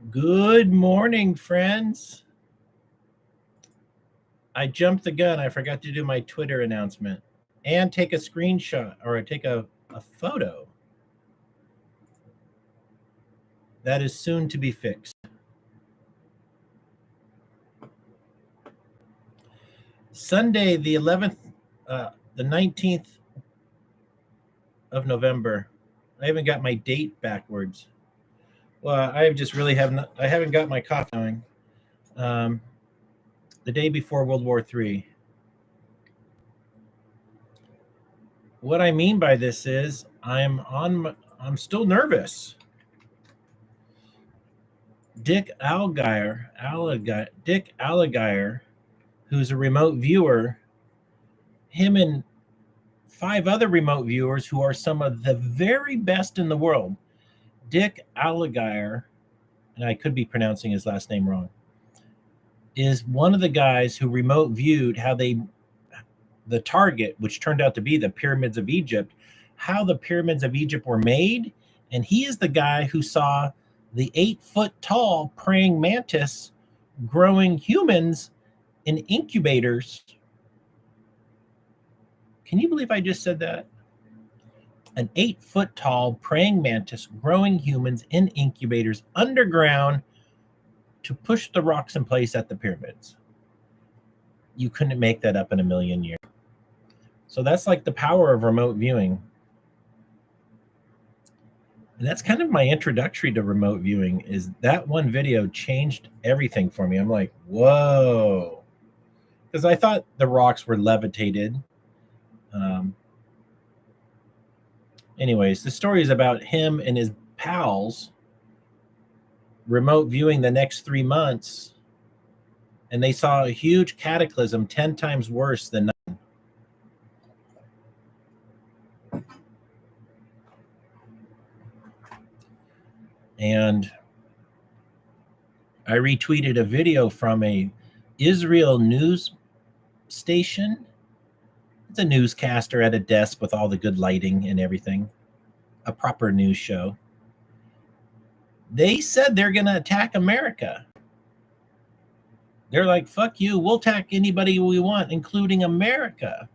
Good morning, friends. I jumped the gun. I forgot to do my Twitter announcement and take a screenshot or take a photo. That is soon to be fixed. Sunday, the 11th, the 19th of November. I haven't got my date backwards. Well, I just really I haven't got my coffee going. The day before World War III. What I mean by this is I'm still nervous. Dick Allgaier, who's a remote viewer, him and 5 other remote viewers who are some of the very best in the world. Dick Allgaier, and I could be pronouncing his last name wrong, is one of the guys who remote viewed how the target, which turned out to be the pyramids of Egypt, how the pyramids of Egypt were made. And he is the guy who saw the 8-foot-tall praying mantis growing humans in incubators. Can you believe I just said that? An 8-foot-tall praying mantis growing humans in incubators underground to push the rocks in place at the pyramids. You couldn't make that up in a million years. So that's like the power of remote viewing. And that's kind of my introductory to remote viewing, is that one video changed everything for me. I'm like, whoa. Because I thought the rocks were levitated. Anyways, the story is about him and his pals remote viewing the next 3 months. And they saw a huge cataclysm 10 times worse than nothing. And I retweeted a video from a Israel news station. It's a newscaster at a desk with all the good lighting and everything. A proper news show. They said they're going to attack America. They're like, fuck you, we'll attack anybody we want, including America.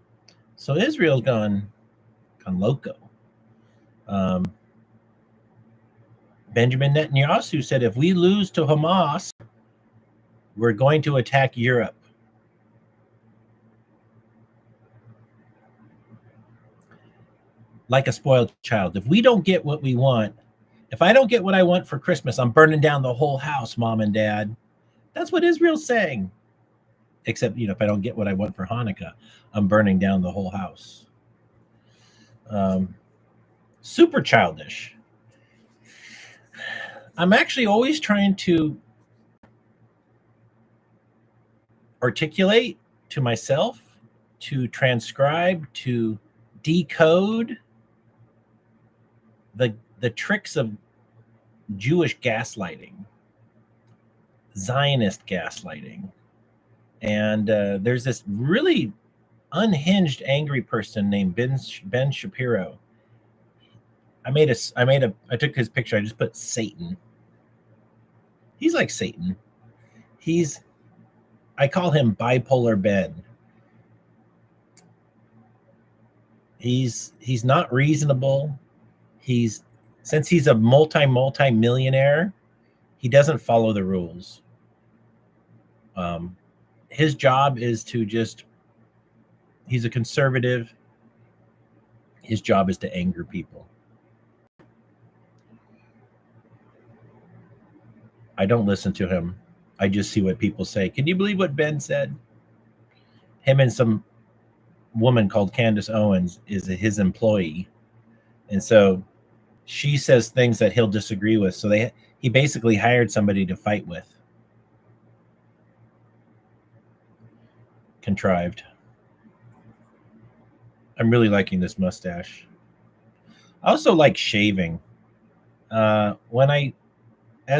So Israel's gone loco. Benjamin Netanyahu said, if we lose to Hamas, we're going to attack Europe. Like a spoiled child. If we don't get what we want, if I don't get what I want for Christmas, I'm burning down the whole house, Mom and Dad. That's what Israel's saying. Except, if I don't get what I want for Hanukkah, I'm burning down the whole house. Super childish. I'm actually always trying to articulate to myself, to transcribe, to decode the tricks of Jewish gaslighting, Zionist gaslighting. And there's this really unhinged, angry person named Ben Shapiro. I took his picture. I just put Satan. He's like Satan. I call him bipolar Ben. He's not reasonable. Since he's a multi-millionaire, he doesn't follow the rules. His job is he's a conservative. His job is to anger people. I don't listen to him. I just see what people say. Can you believe what Ben said? Him and some woman called Candace Owens is his employee. And so she says things that he'll disagree with. So he basically hired somebody to fight with. Contrived. I'm really liking this mustache. I also like shaving. As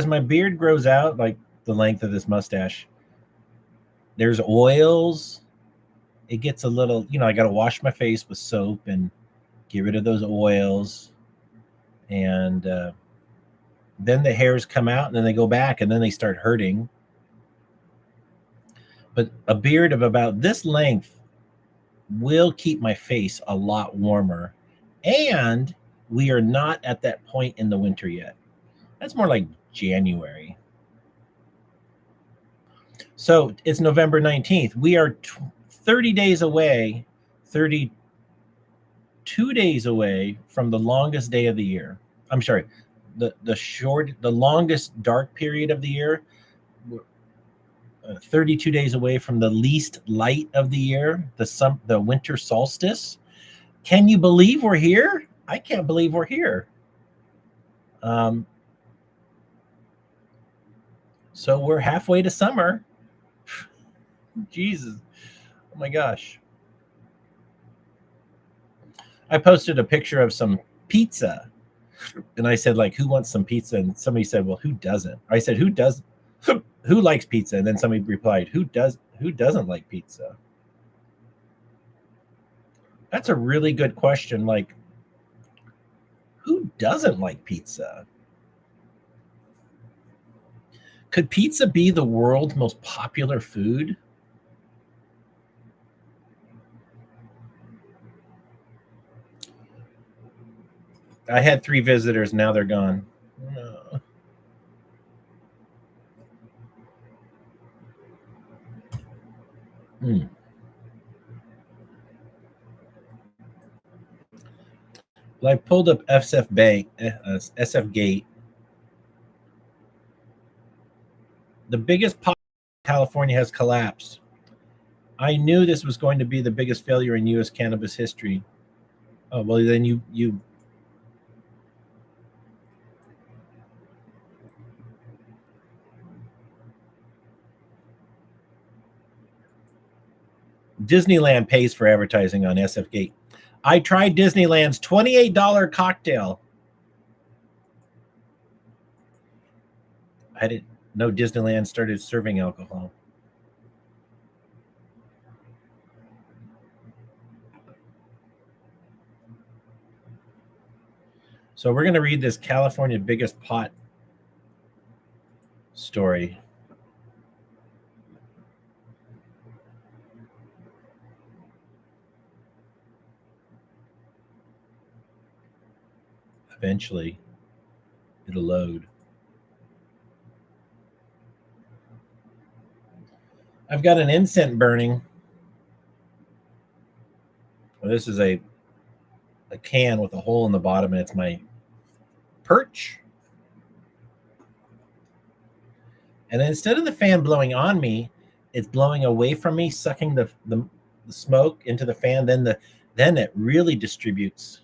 my beard grows out, like the length of this mustache, there's oils. It gets a little, I got to wash my face with soap and get rid of those oils. And Then the hairs come out and then they go back and then they start hurting. But a beard of about this length will keep my face a lot warmer. And we are not at that point in the winter yet. That's more like January. So it's November 19th. We are 30 days away, 32 days away from the longest day of the year. I'm sorry, the longest dark period of the year. 32 days away from the least light of the year, the winter solstice. Can you believe we're here? I can't believe we're here. So we're halfway to summer. Jesus. Oh my gosh. I posted a picture of some pizza and I said, like, who wants some pizza? And somebody said, well, who doesn't? I said, who likes pizza? And then somebody replied, who doesn't like pizza? That's a really good question. Like, who doesn't like pizza? Could pizza be the world's most popular food? I had 3 visitors. Now they're gone. No. Well, I pulled up SF Gate. The biggest pot in California has collapsed. I knew this was going to be the biggest failure in U.S. cannabis history. Oh, well, then you Disneyland pays for advertising on SF Gate. I tried Disneyland's $28 cocktail. I didn't know Disneyland started serving alcohol. So we're going to read this California biggest pot story. Eventually, it'll load. I've got an incense burning. Well, this is a can with a hole in the bottom, and it's my perch. And instead of the fan blowing on me, it's blowing away from me, sucking the smoke into the fan. Then it really distributes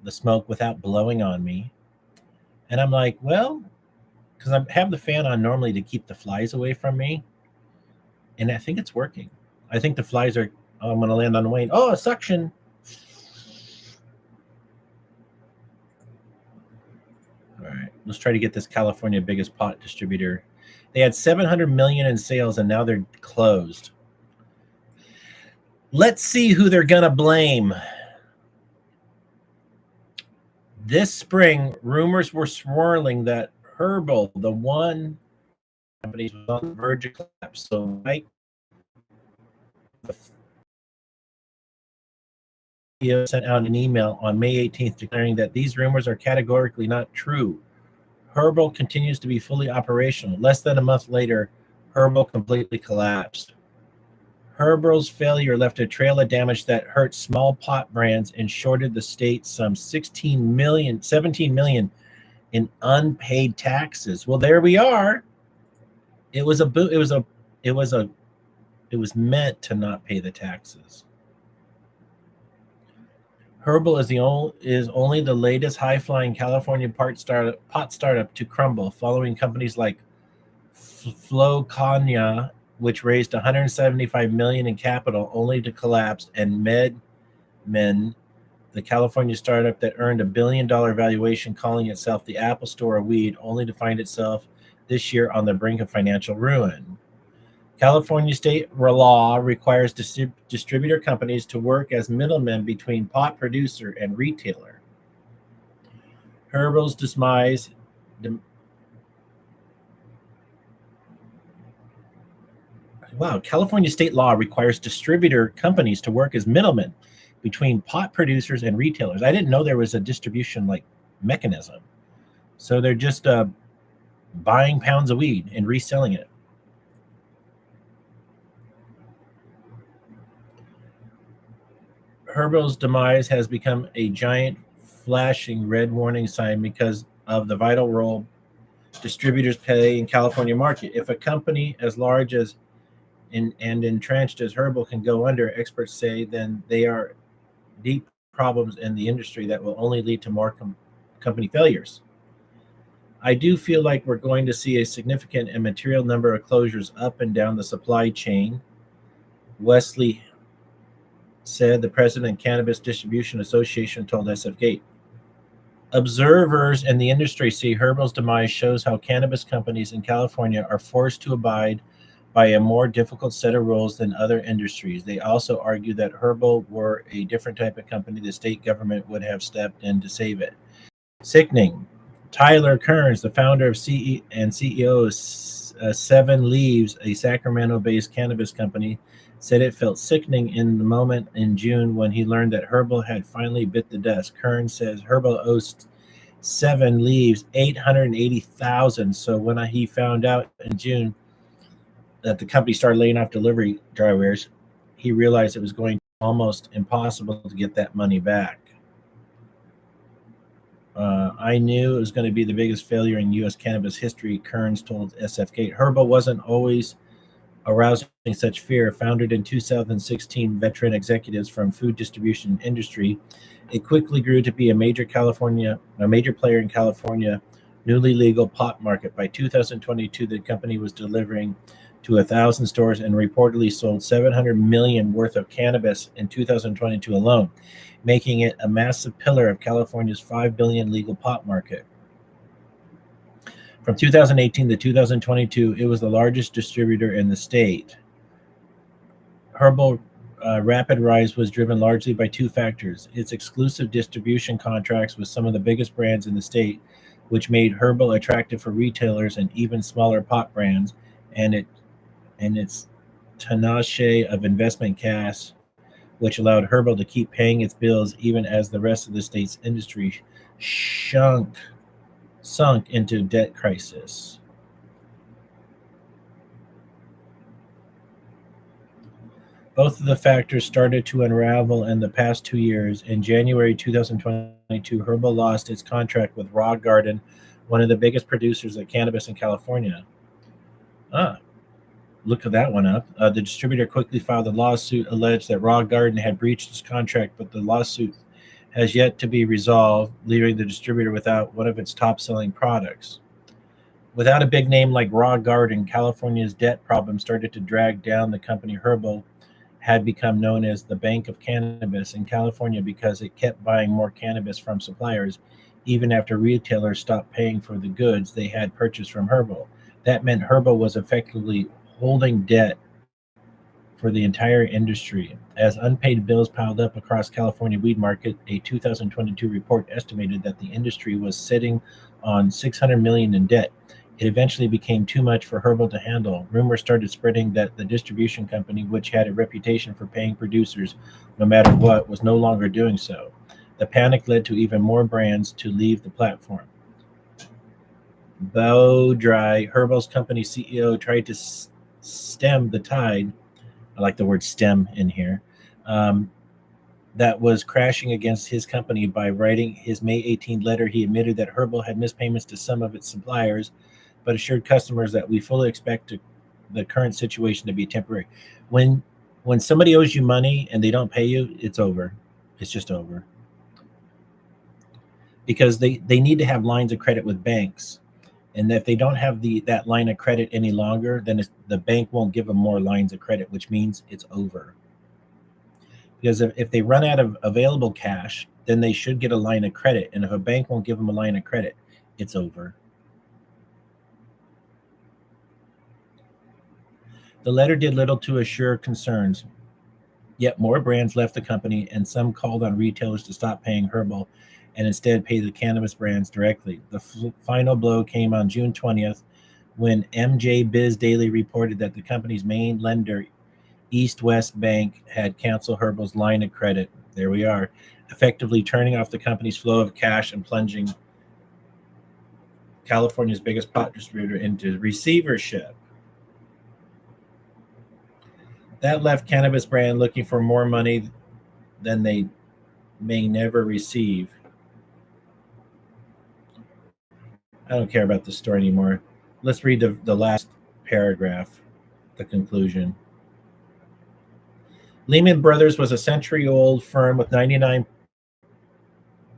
the smoke without blowing on me. And I'm like, well, because I have the fan on normally to keep the flies away from me. And I think it's working. I think the flies are, I'm going to land on Wayne. Oh, a suction. All right, let's try to get this California biggest pot distributor. They had 700 million in sales and now they're closed. Let's see who they're going to blame. This spring, rumors were swirling that Herbal, the one company, was on the verge of collapse. So Mike sent out an email on May 18th declaring that these rumors are categorically not true. Herbal continues to be fully operational. Less than a month later, Herbal completely collapsed. Herbal's failure left a trail of damage that hurt small pot brands and shorted the state some 17 million in unpaid taxes. Well, there we are. It was meant to not pay the taxes. Herbal is only the latest high-flying California pot startup to crumble, following companies like Flocania, which raised $175 million in capital, only to collapse, and MedMen, the California startup that earned $1 billion valuation, calling itself the Apple Store of weed, only to find itself this year on the brink of financial ruin. California state law requires distributor companies to work as middlemen between pot producer and retailer. Herbal's demise Wow, California state law requires distributor companies to work as middlemen between pot producers and retailers. I didn't know there was a distribution like mechanism. So they're just buying pounds of weed and reselling it. Herbal's demise has become a giant flashing red warning sign because of the vital role distributors play in California market. If a company as large as and entrenched as Herbal can go under, experts say, then they are deep problems in the industry that will only lead to more company failures. I do feel like we're going to see a significant and material number of closures up and down the supply chain. Wesley said, the president of Cannabis Distribution Association told SF Gate. Observers in the industry see Herbal's demise shows how cannabis companies in California are forced to abide by a more difficult set of rules than other industries. They also argue that Herbal were a different type of company, the state government would have stepped in to save it. Sickening. Tyler Kearns, the founder of and CEO of Seven Leaves, a Sacramento-based cannabis company, said it felt sickening in the moment in June when he learned that Herbal had finally bit the dust. Kearns says Herbal owes Seven Leaves $880,000. So when he found out in June that the company started laying off delivery drivers, he realized it was going to be almost impossible to get that money back. I knew it was going to be the biggest failure in U.S. cannabis history, Kearns told SF Gate. Herbal wasn't always arousing such fear. Founded in 2016, veteran executives from food distribution industry, it quickly grew to be a major player in California newly legal pot market. By 2022, the company was delivering to 1,000 stores and reportedly sold $700 million worth of cannabis in 2022 alone, making it a massive pillar of California's $5 billion legal pot market. From 2018 to 2022, it was the largest distributor in the state. Herbal rapid rise was driven largely by two factors: its exclusive distribution contracts with some of the biggest brands in the state, which made Herbal attractive for retailers and even smaller pot brands, and its tenacious of investment cash, which allowed Herbal to keep paying its bills even as the rest of the state's industry sunk into debt crisis. Both of the factors started to unravel in the past 2 years. In January 2022, Herbal lost its contract with Raw Garden, one of the biggest producers of cannabis in California. Look at that one up. The distributor quickly filed a lawsuit, alleged that Raw Garden had breached its contract, but the lawsuit has yet to be resolved, leaving the distributor without one of its top-selling products. Without a big name like Raw Garden, California's debt problem started to drag down the company. Herbal had become known as the Bank of Cannabis in California because it kept buying more cannabis from suppliers, even after retailers stopped paying for the goods they had purchased from Herbal. That meant Herbal was effectively holding debt for the entire industry. As unpaid bills piled up across California weed market, a 2022 report estimated that the industry was sitting on $600 million in debt. It eventually became too much for Herbal to handle. Rumors started spreading that the distribution company, which had a reputation for paying producers no matter what, was no longer doing so. The panic led to even more brands to leave the platform. Bow Dry, Herbal's company CEO, tried to stem the tide. I like the word stem in here. That was crashing against his company by writing his May 18th letter. He admitted that Herbal had missed payments to some of its suppliers, but assured customers that we fully expect the current situation to be temporary. When somebody owes you money and they don't pay you, it's over. It's just over. Because they need to have lines of credit with banks. And if they don't have that line of credit any longer, then the bank won't give them more lines of credit, which means it's over. Because if they run out of available cash, then they should get a line of credit. And if a bank won't give them a line of credit, it's over. The letter did little to assure concerns. Yet more brands left the company, and some called on retailers to stop paying Herbal and instead pay the cannabis brands directly. The final blow came on June 20th when MJ Biz Daily reported that the company's main lender, East West Bank, had canceled Herbal's line of credit. There we are, effectively turning off the company's flow of cash and plunging California's biggest pot distributor into receivership. That left cannabis brand looking for more money than they may never receive. I don't care about the story anymore. Let's read the last paragraph, the conclusion. Lehman Brothers was a century-old firm with 99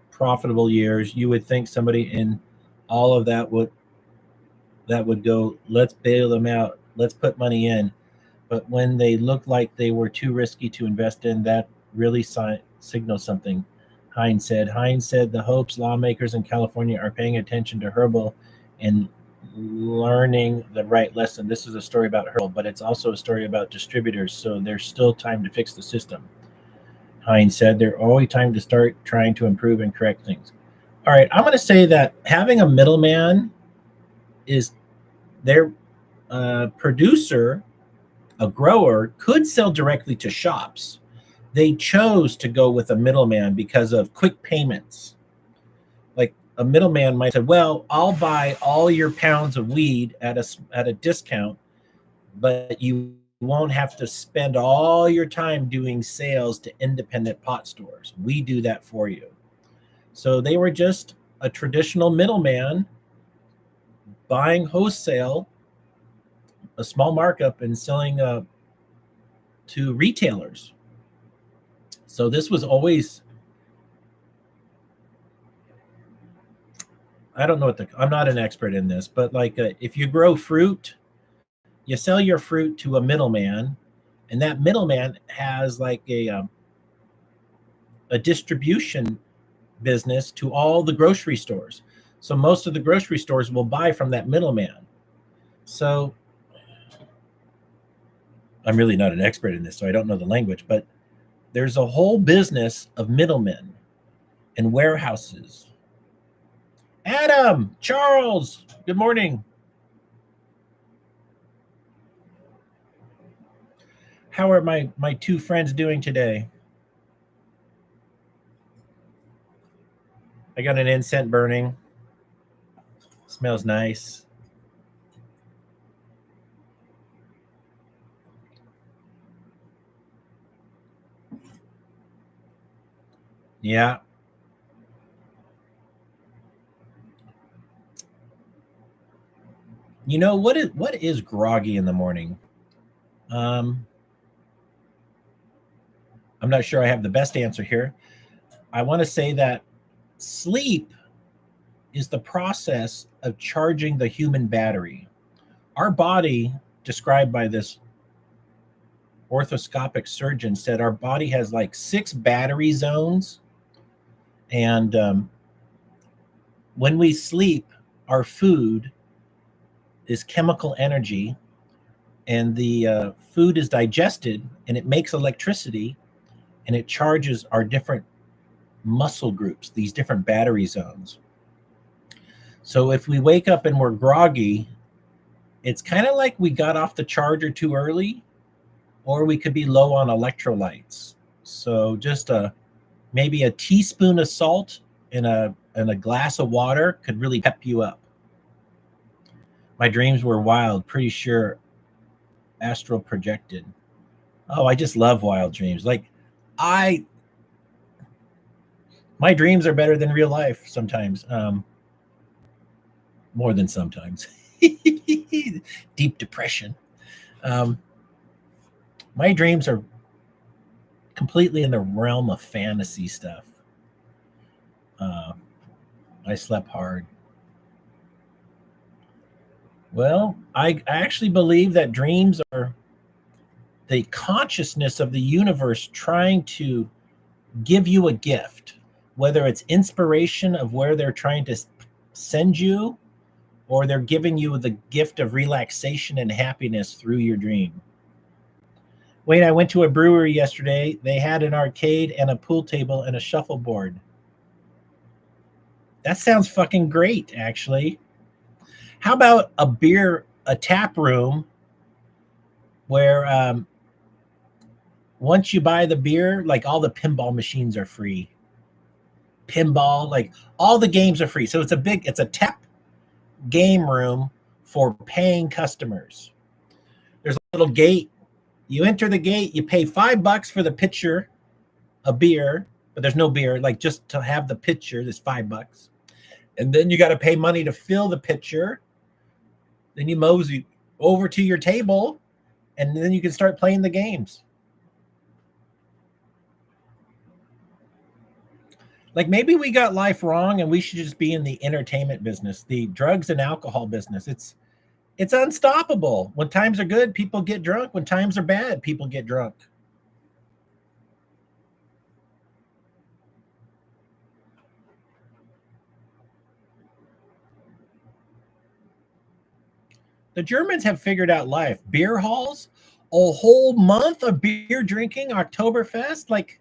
profitable years. You would think somebody in all of that would go, let's bail them out, let's put money in. But when they looked like they were too risky to invest in, that really signaled something. Hines said the hopes lawmakers in California are paying attention to Herbal and learning the right lesson. This is a story about Herbal, but it's also a story about distributors, so there's still time to fix the system. Hines said there's always time to start trying to improve and correct things. All right, I'm going to say that having a middleman is their producer, a grower, could sell directly to shops. They chose to go with a middleman because of quick payments. Like a middleman might say, well, I'll buy all your pounds of weed at a discount, but you won't have to spend all your time doing sales to independent pot stores. We do that for you. So they were just a traditional middleman buying wholesale, a small markup, and selling to retailers. So this was always, I don't know I'm not an expert in this, but like if you grow fruit, you sell your fruit to a middleman, and that middleman has like a distribution business to all the grocery stores. So most of the grocery stores will buy from that middleman. So I'm really not an expert in this, so I don't know the language, but there's a whole business of middlemen and warehouses. Adam, Charles, good morning. How are my two friends doing today? I got an incense burning. Smells nice. Yeah. You know what is groggy in the morning? I'm not sure I have the best answer here. I want to say that sleep is the process of charging the human battery. Our body, described by this orthoscopic surgeon, said our body has like 6 battery zones. And when we sleep, our food is chemical energy, and the food is digested, and it makes electricity, and it charges our different muscle groups, these different battery zones. So if we wake up and we're groggy, it's kind of like we got off the charger too early, or we could be low on electrolytes. So just maybe a teaspoon of salt in a glass of water could really pep you up. My dreams were wild, pretty sure astral projected. Oh, I just love wild dreams. Like my dreams are better than real life sometimes. More than sometimes. Deep depression. My dreams are completely in the realm of fantasy stuff. I slept hard. Well, I actually believe that dreams are the consciousness of the universe trying to give you a gift, whether it's inspiration of where they're trying to send you, or they're giving you the gift of relaxation and happiness through your dream. Wayne, I went to a brewery yesterday. They had an arcade and a pool table and a shuffleboard. That sounds fucking great, actually. How about a tap room where once you buy the beer, like all the pinball machines are free. Pinball, like all the games are free. So it's a tap game room for paying customers. There's a little gate. You enter the gate, you pay $5 for the pitcher of beer, but there's no beer. Like just to have the pitcher, there's $5. And then you got to pay money to fill the pitcher. Then you mosey over to your table, and then you can start playing the games. Like maybe we got life wrong and we should just be in the entertainment business, the drugs and alcohol business. It's unstoppable. When times are good, people get drunk. When times are bad, people get drunk. The Germans have figured out life. Beer halls, a whole month of beer drinking, Oktoberfest. Like,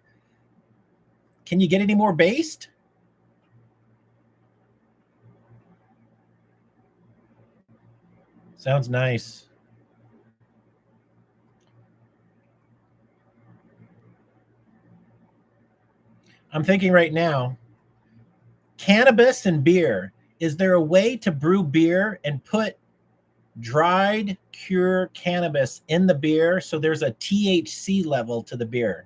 can you get any more based? Sounds nice. I'm thinking right now, cannabis and beer. Is there a way to brew beer and put dried cure cannabis in the beer so there's a THC level to the beer?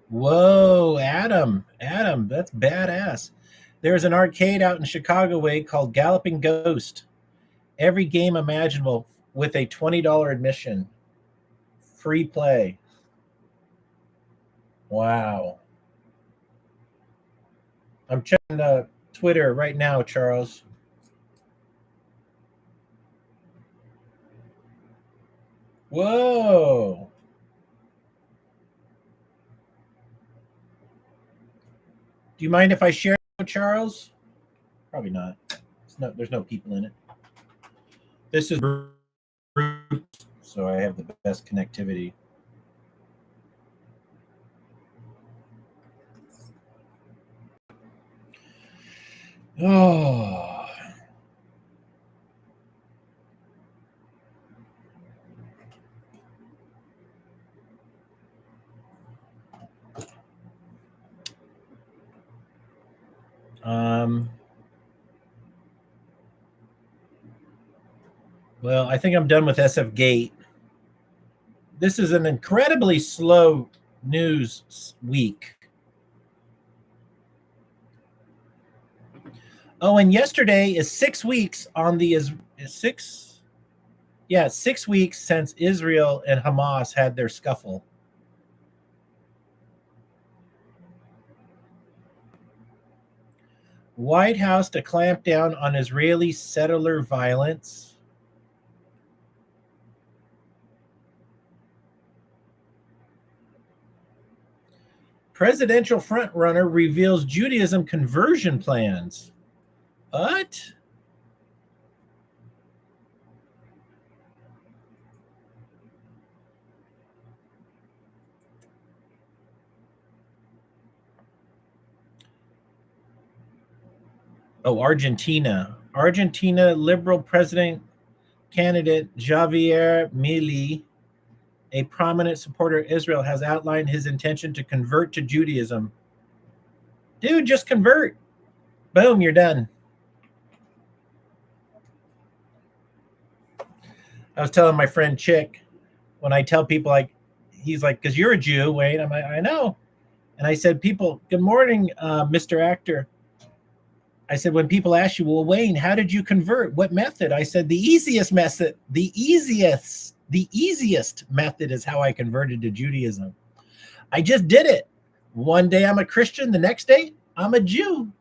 Whoa, Adam, that's badass. There's an arcade out in Chicago way called Galloping Ghost. Every game imaginable with a $20 admission. Free play. Wow. I'm checking Twitter right now, Charles. Whoa. Do you mind if I share it, Charles? Probably not. There's no people in it. This is so I have the best connectivity. Oh. Well, I think I'm done with SF Gate. This is an incredibly slow news week. Oh, and yesterday is 6 weeks on the is 6 6 weeks since Israel and Hamas had their scuffle. White House to clamp down on Israeli settler violence. Presidential frontrunner reveals Judaism conversion plans. What? Oh, Argentina. Argentina liberal president candidate Javier Milei, a prominent supporter of Israel, has outlined his intention to convert to Judaism. Dude, just convert. Boom, you're done. I was telling my friend Chick, when I tell people, like, he's like, because you're a Jew, Wayne. I'm like, I know. And I said, people, good morning, Mr. Actor. I said, when people ask you, well, Wayne, how did you convert? What method? I said, the easiest method is how I converted to Judaism. I just did it. One day I'm a Christian, the next day I'm a Jew.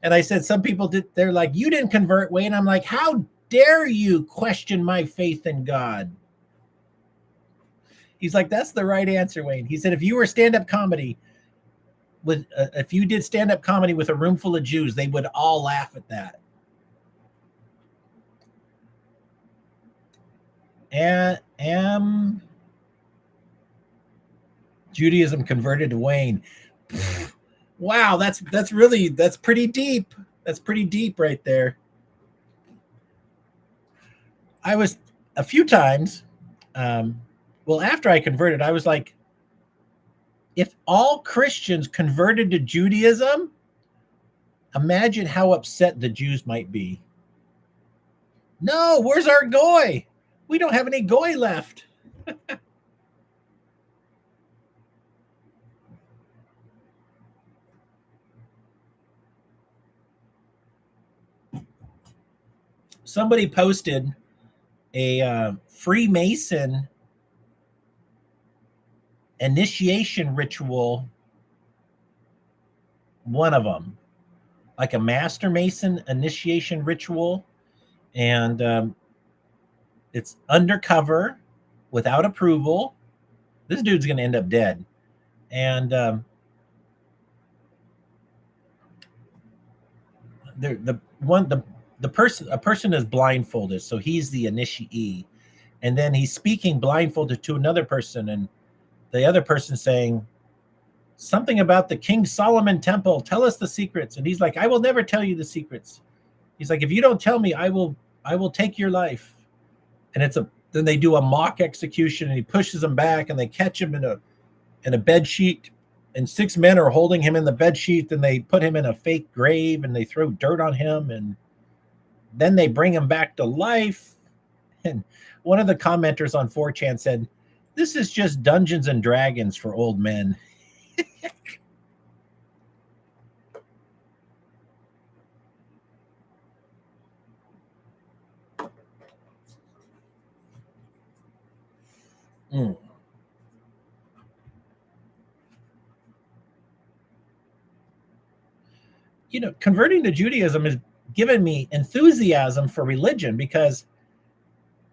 And I said, some people did, they're like, you didn't convert, Wayne. I'm like, how dare you question my faith in God? He's like, that's the right answer, Wayne. He said, if you were stand-up comedy if you did stand-up comedy with a room full of Jews, they would all laugh at that. Judaism converted to Wayne. Wow, that's pretty deep. That's pretty deep right there. I was a few times, well, after I converted, I was like, if all Christians converted to Judaism, imagine how upset the Jews might be. No, where's our goy? We don't have any goy left. Somebody posted a Freemason initiation ritual, one of them, like a Master Mason initiation ritual, and it's undercover, without approval. This dude's going to end up dead. And a person is blindfolded, so he's the initiee, and then he's speaking blindfolded to another person, and the other person saying something about the King Solomon temple. Tell us the secrets. And he's like, I will never tell you the secrets. He's like, if you don't tell me, I will take your life. And then they do a mock execution, and he pushes him back, and they catch him in a bed sheet, and 6 men are holding him in the bed sheet, and they put him in a fake grave, and they throw dirt on him, and then they bring him back to life. And one of the commenters on 4chan said, this is just Dungeons and Dragons for old men. Converting to Judaism has given me enthusiasm for religion, because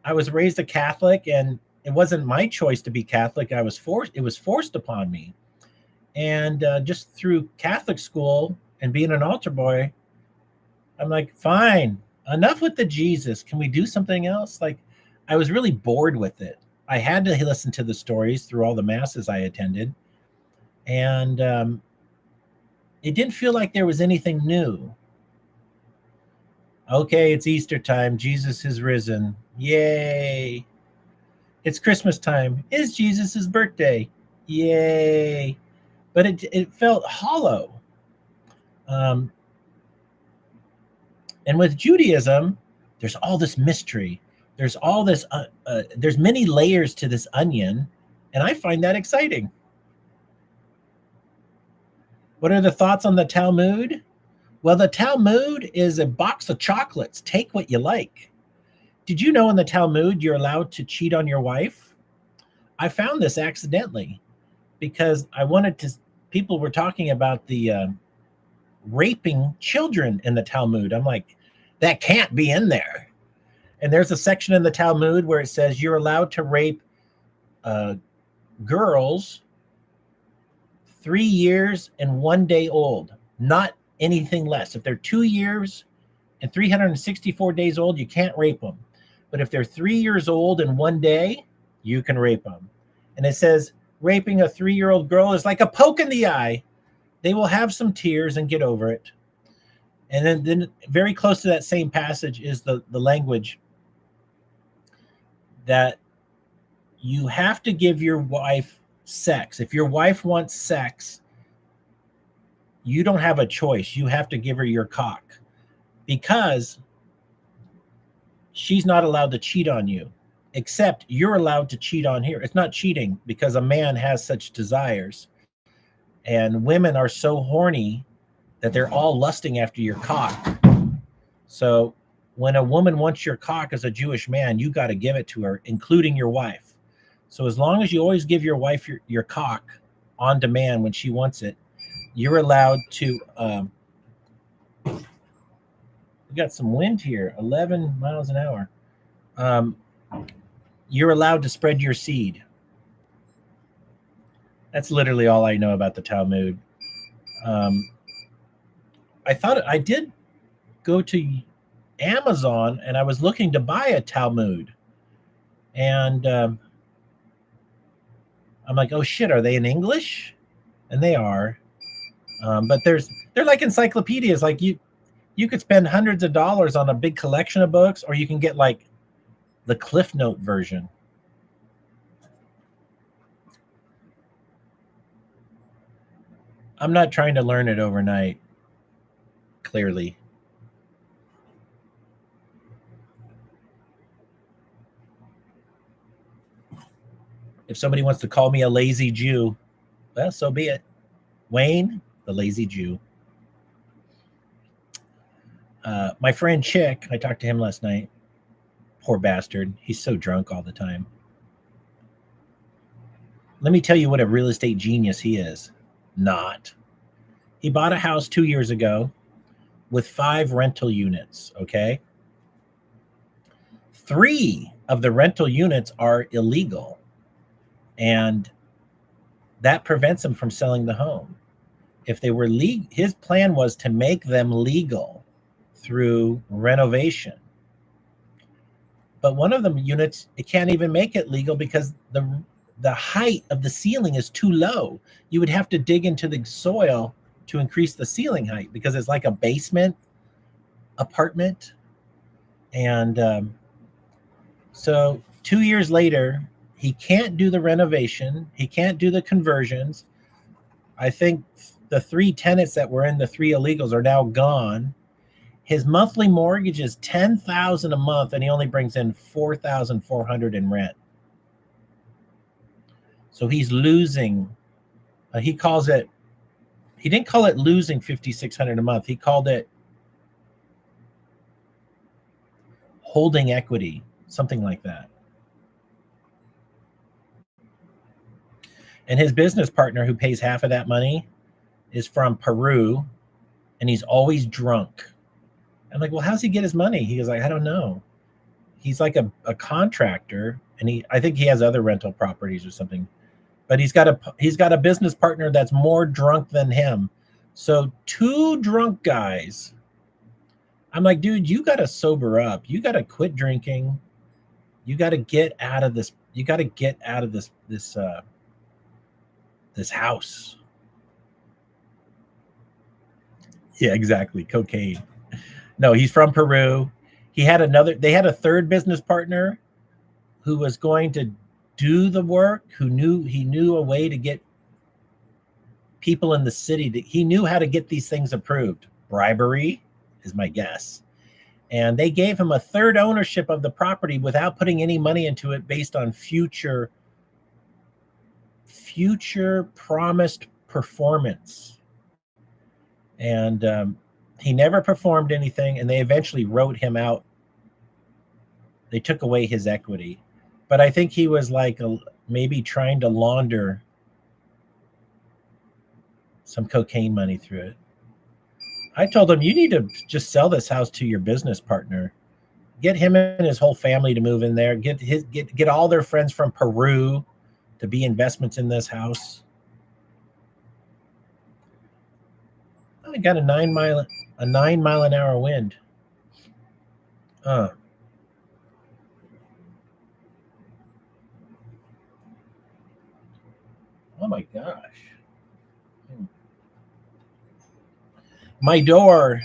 I was raised a Catholic, and it wasn't my choice to be Catholic. It was forced upon me. And just through Catholic school and being an altar boy, I'm like, fine, enough with the Jesus. Can we do something else? Like, I was really bored with it. I had to listen to the stories through all the masses I attended. And it didn't feel like there was anything new. Okay, it's Easter time. Jesus is risen. Yay. It's Christmas time. It's Jesus's birthday. Yay. But it felt hollow. And with Judaism, there's all this mystery. There's all this, there's many layers to this onion, and I find that exciting. What are the thoughts on the Talmud? Well, the Talmud is a box of chocolates. Take what you like. Did you know in the Talmud you're allowed to cheat on your wife? I found this accidentally because people were talking about the raping children in the Talmud. I'm like, that can't be in there. And there's a section in the Talmud where it says you're allowed to rape girls 3 years and 1 day old, not anything less. If they're 2 years and 364 days old, you can't rape them. But if they're 3 years old and 1 day, you can rape them. And it says raping a 3-year-old girl is like a poke in the eye. They will have some tears and get over it. And then very close to that same passage is the language that you have to give your wife sex. If your wife wants sex, you don't have a choice. You have to give her your cock, because she's not allowed to cheat on you, except you're allowed to cheat on her. It's not cheating because a man has such desires, and women are so horny that they're all lusting after your cock. So when a woman wants your cock as a Jewish man, you got to give it to her, including your wife. So as long as you always give your wife your cock on demand when she wants it, you're allowed to, we got some wind here, 11 miles an hour. You're allowed to spread your seed. That's literally all I know about the Talmud. I did go to Amazon and I was looking to buy a Talmud. And I'm like, oh shit, are they in English? And they are. But they're like encyclopedias. Like you could spend hundreds of dollars on a big collection of books, or you can get like the Cliff Note version. I'm not trying to learn it overnight, clearly. If somebody wants to call me a lazy Jew, well, so be it. Wayne, the lazy Jew. My friend Chick, I talked to him last night. Poor bastard. He's so drunk all the time. Let me tell you what a real estate genius he is. Not. He bought a house 2 years ago with 5 rental units, okay? 3 of the rental units are illegal, and that prevents him from selling the home. If they were legal, his plan was to make them legal through renovation. But one of the units, it can't even make it legal because the height of the ceiling is too low. You would have to dig into the soil to increase the ceiling height because it's like a basement apartment. And so 2 years later, he can't do the renovation. He can't do the conversions. I think the 3 tenants that were in the 3 illegals are now gone. His monthly mortgage is $10,000 a month, and he only brings in $4,400 in rent. So he's losing. He calls it. He didn't call it losing $5,600 a month. He called it holding equity, something like that. And his business partner, who pays half of that money, is from Peru, and he's always drunk. I'm like, well, how's he get his money? He was like, I don't know. He's like a contractor, and I think he has other rental properties or something. But he's got a business partner that's more drunk than him. So 2 drunk guys. I'm like, dude, you got to sober up. You got to quit drinking. You got to get out of this. You got to get out of this house. Yeah, exactly. Cocaine. No, he's from Peru. They had a third business partner who was going to do the work, he knew a way to get people in the city. He knew how to get these things approved. Bribery is my guess. And they gave him a third ownership of the property without putting any money into it based on future promised performance. And he never performed anything, and they eventually wrote him out. They took away his equity. But I think he was like maybe trying to launder some cocaine money through it. I told him, you need to just sell this house to your business partner. Get him and his whole family to move in there. Get all their friends from Peru to be investments in this house. I got a 9 mile an hour wind. Oh my gosh. My door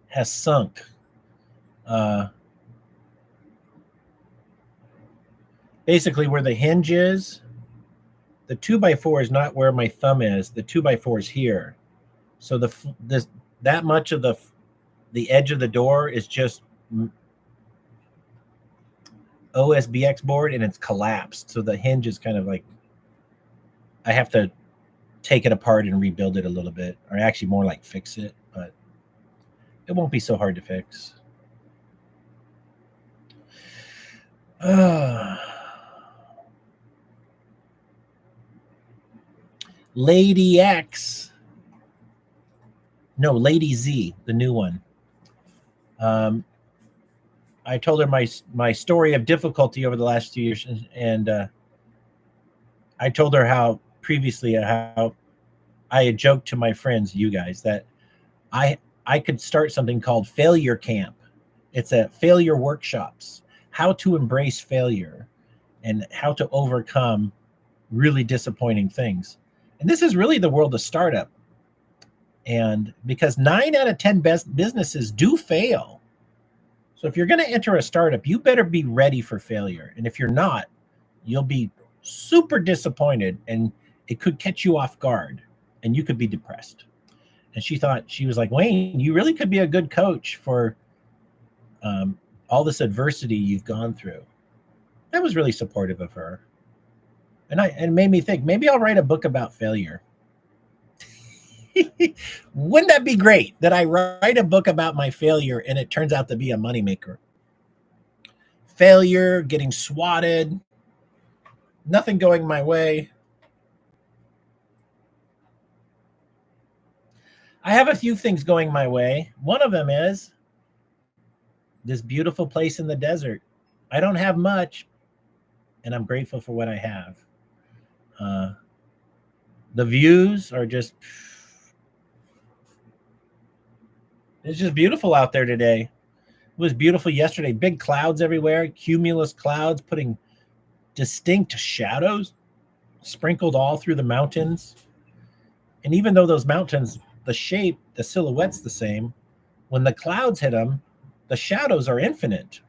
has sunk. Basically where the hinge is, the 2x4 is not where my thumb is. The 2x4 is here. So that much of the edge of the door is just OSBX board, and it's collapsed. So the hinge is kind of like, I have to take it apart and rebuild it a little bit, or actually more like fix it, but it won't be so hard to fix. Lady X. No, Lady Z, the new one. I told her my story of difficulty over the last 2 years, and I told her how previously how I had joked to my friends, you guys, that I could start something called Failure Camp. It's a failure workshops, how to embrace failure. and how to overcome really disappointing things. And this is really the world of startup. And because 9 out of 10 best businesses do fail. So if you're going to enter a startup, you better be ready for failure. And if you're not, you'll be super disappointed and it could catch you off guard and you could be depressed. And she was like, Wayne, you really could be a good coach for all this adversity you've gone through. I was really supportive of her. And it made me think, maybe I'll write a book about failure. Wouldn't that be great that I write a book about my failure and it turns out to be a moneymaker? Failure, getting swatted, nothing going my way. I have a few things going my way. One of them is this beautiful place in the desert. I don't have much, and I'm grateful for what I have. The views are just, it's just beautiful out there today. It was beautiful yesterday. Big clouds everywhere, cumulus clouds putting distinct shadows sprinkled all through the mountains. And even though those mountains, the shape, the silhouette's the same, when the clouds hit them, the shadows are infinite.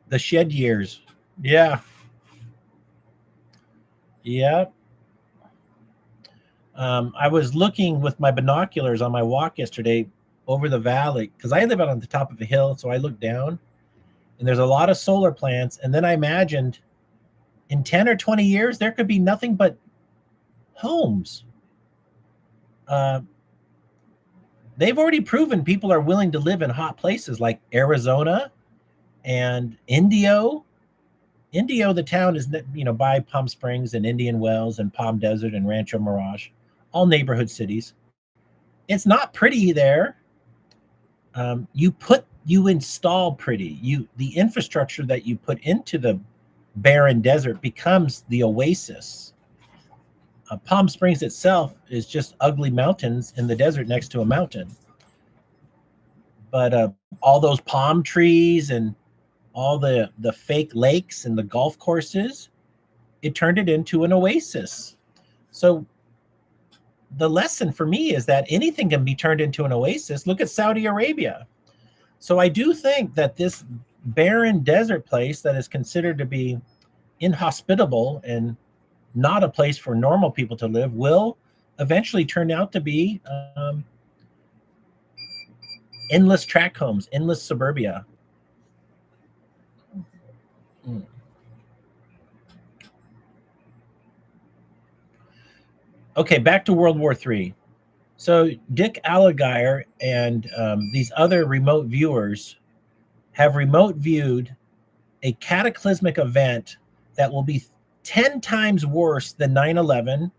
The shed years. Yeah. Yeah. I was looking with my binoculars on my walk yesterday over the valley because I live out on the top of a hill. So I looked down and there's a lot of solar plants. And then I imagined in 10 or 20 years, there could be nothing but homes. They've already proven people are willing to live in hot places like Arizona and Indio. Indio, the town is, by Palm Springs and Indian Wells and Palm Desert and Rancho Mirage, all neighborhood cities. It's not pretty there. You install pretty. The infrastructure that you put into the barren desert becomes the oasis. Palm Springs itself is just ugly mountains in the desert next to a mountain. But all those palm trees and all the fake lakes and the golf courses, it turned it into an oasis. So the lesson for me is that anything can be turned into an oasis. Look at Saudi Arabia. So I do think that this barren desert place that is considered to be inhospitable and not a place for normal people to live will eventually turn out to be endless tract homes, endless suburbia. Okay, back to World War III. So Dick Alligayer and these other remote viewers have remote viewed a cataclysmic event that will be 10 times worse than 9/11.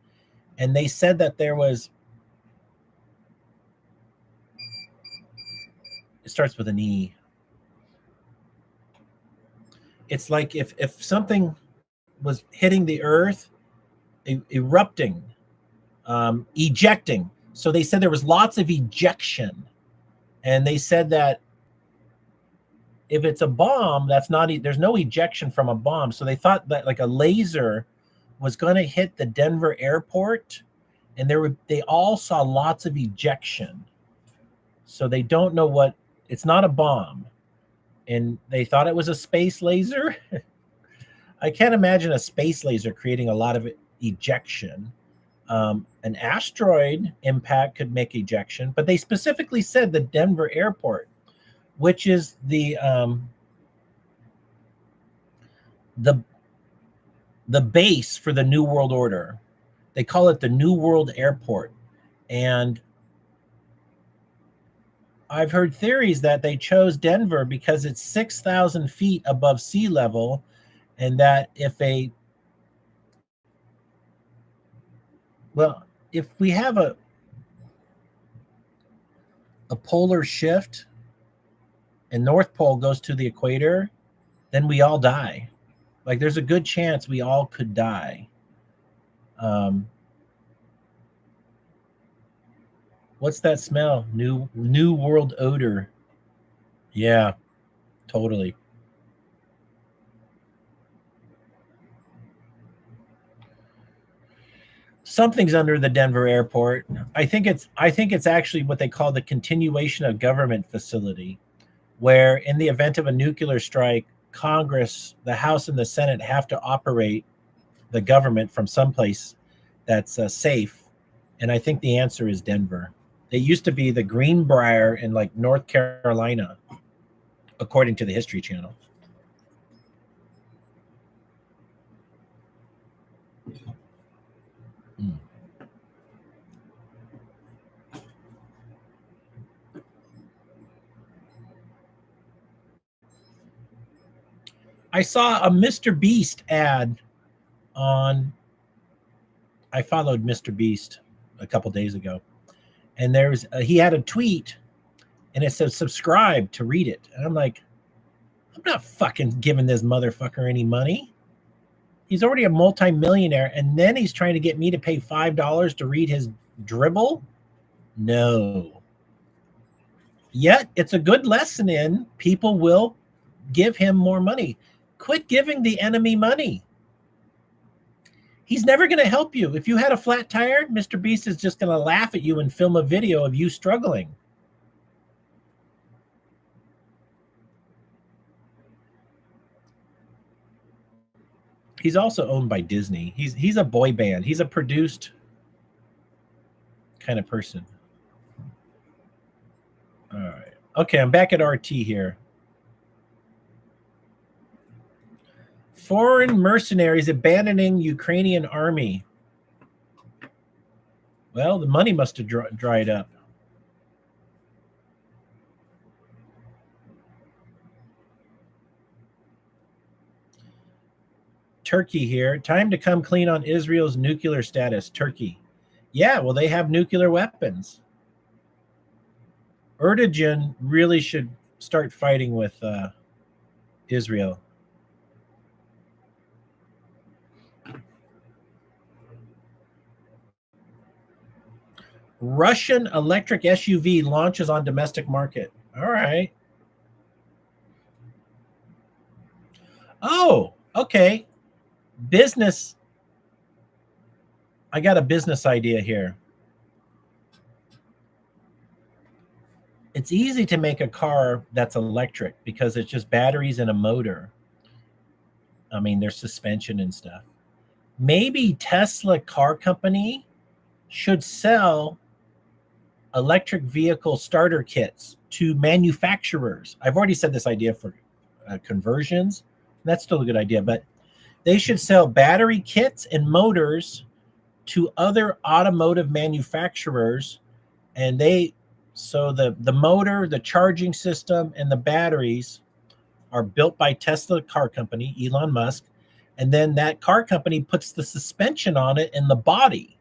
And they said that there was, it starts with an E. It's like if something was hitting the earth, erupting, ejecting. So they said there was lots of ejection. And they said that if it's a bomb, there's no ejection from a bomb. So they thought that like a laser was going to hit the Denver airport, and they all saw lots of ejection. So they don't know it's not a bomb. And they thought it was a space laser. I can't imagine a space laser creating a lot of ejection. An asteroid impact could make ejection, but they specifically said the Denver airport, which is the base for the New World Order. They call it the New World Airport. And I've heard theories that they chose Denver because it's 6,000 feet above sea level, and that if we have a polar shift and North Pole goes to the equator, then we all die. Like there's a good chance we all could die. What's that smell? New World odor. Yeah, totally. something's under the Denver airport. I think it's actually what they call the continuation of government facility, where in the event of a nuclear strike, Congress, the House and the Senate have to operate the government from someplace that's safe. And I think the answer is Denver. It used to be the Greenbrier in like North Carolina, according to the History Channel. I saw a Mr. Beast ad on. I followed Mr. Beast a couple days ago, and he had a tweet, and it said subscribe to read it, and I'm like, I'm not fucking giving this motherfucker any money. He's already a multimillionaire, and then he's trying to get me to pay $5 to read his dribble. No. Yet it's a good lesson in people will give him more money. Quit giving the enemy money. He's never going to help you. If you had a flat tire, Mr. Beast is just going to laugh at you and film a video of you struggling. He's also owned by Disney. He's a boy band. He's a produced kind of person. All right. Okay, I'm back at RT here. Foreign mercenaries abandoning Ukrainian army. Well, the money must have dried up. Turkey here. Time to come clean on Israel's nuclear status. Turkey. Yeah, well, they have nuclear weapons. Erdogan really should start fighting with Israel. Russian electric SUV launches on domestic market. All right. Oh, okay. Business. I got a business idea here. It's easy to make a car that's electric because it's just batteries and a motor. I mean, there's suspension and stuff. Maybe Tesla car company should sell electric vehicle starter kits to manufacturers. I've already said this idea for conversions. That's still a good idea, but they should sell battery kits and motors to other automotive manufacturers, and so the motor, the charging system, and the batteries are built by Tesla car company, Elon Musk, and then that car company puts the suspension on it and the body.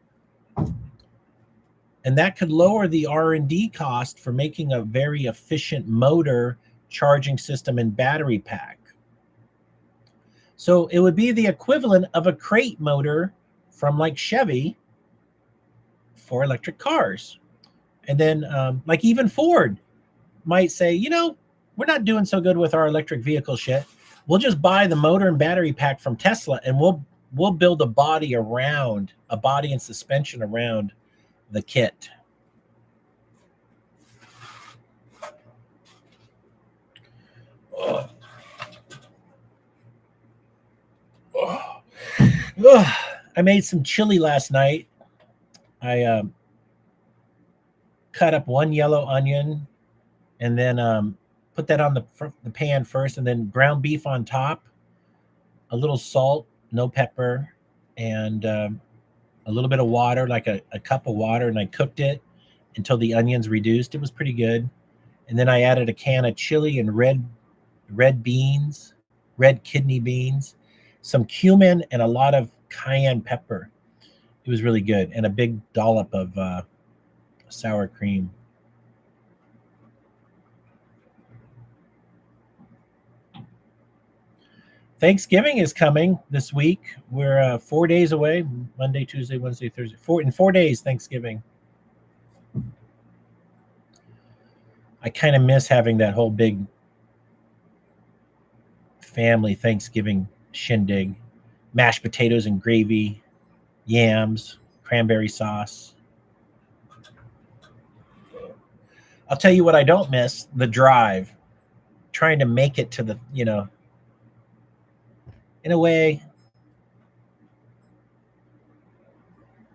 And that could lower the R&D cost for making a very efficient motor, charging system, and battery pack. So it would be the equivalent of a crate motor from like Chevy for electric cars. And then like even Ford might say, you know, we're not doing so good with our electric vehicle shit. We'll just buy the motor and battery pack from Tesla, and we'll build a body and suspension around the kit. I made some chili last night. I cut up one yellow onion and then put that on the pan first, and then ground beef on top, a little salt, no pepper, and a little bit of water, like a cup of water, and I cooked it until the onions reduced. It was pretty good. And then I added a can of chili and red beans, red kidney beans, some cumin, and a lot of cayenne pepper. It was really good, and a big dollop of sour cream. Thanksgiving is coming this week. We're 4 days away. Monday, Tuesday, Wednesday, Thursday. In 4 days, Thanksgiving. I kind of miss having that whole big family Thanksgiving shindig. Mashed potatoes and gravy, yams, cranberry sauce. I'll tell you what I don't miss, the drive. Trying to make it to the, in a way,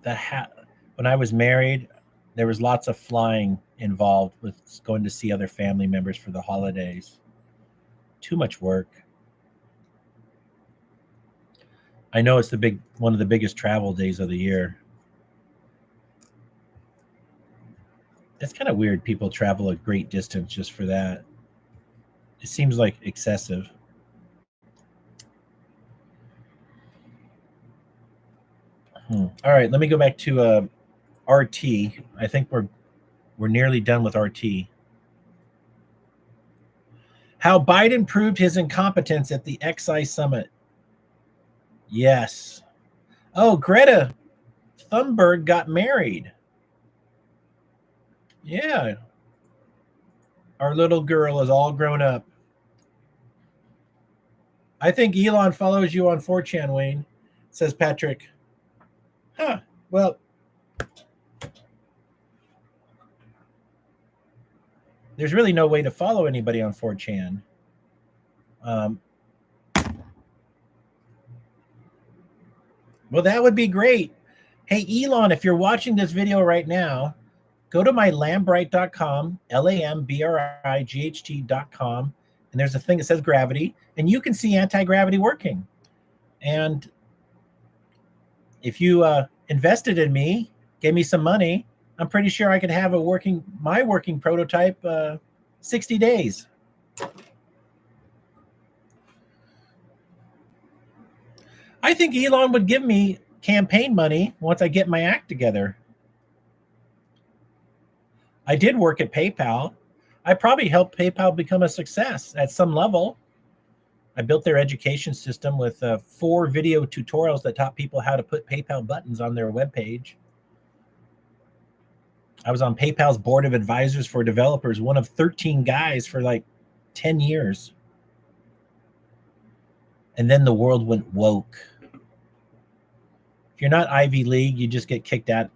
when I was married, there was lots of flying involved with going to see other family members for the holidays. Too much work. I know it's one of the biggest travel days of the year. It's kind of weird people travel a great distance just for that. It seems like excessive. All right, let me go back to RT. I think we're nearly done with RT. How Biden proved his incompetence at the XI summit. Yes. Oh, Greta Thunberg got married. Yeah. Our little girl is all grown up. I think Elon follows you on 4chan, Wayne, says Patrick. Huh. Well, there's really no way to follow anybody on 4chan. Well, that would be great. Hey, Elon, if you're watching this video right now, go to my Lambright.com, LAMBRIGHT.com, and there's a thing that says gravity, and you can see anti-gravity working. And if you invested in me, gave me some money, I'm pretty sure I could have my working prototype 60 days. I think Elon would give me campaign money once I get my act together. I did work at PayPal. I probably helped PayPal become a success at some level. I built their education system with 4 video tutorials that taught people how to put PayPal buttons on their webpage. I was on PayPal's board of advisors for developers, one of 13 guys for like 10 years. And then the world went woke. If you're not Ivy League, you just get kicked out.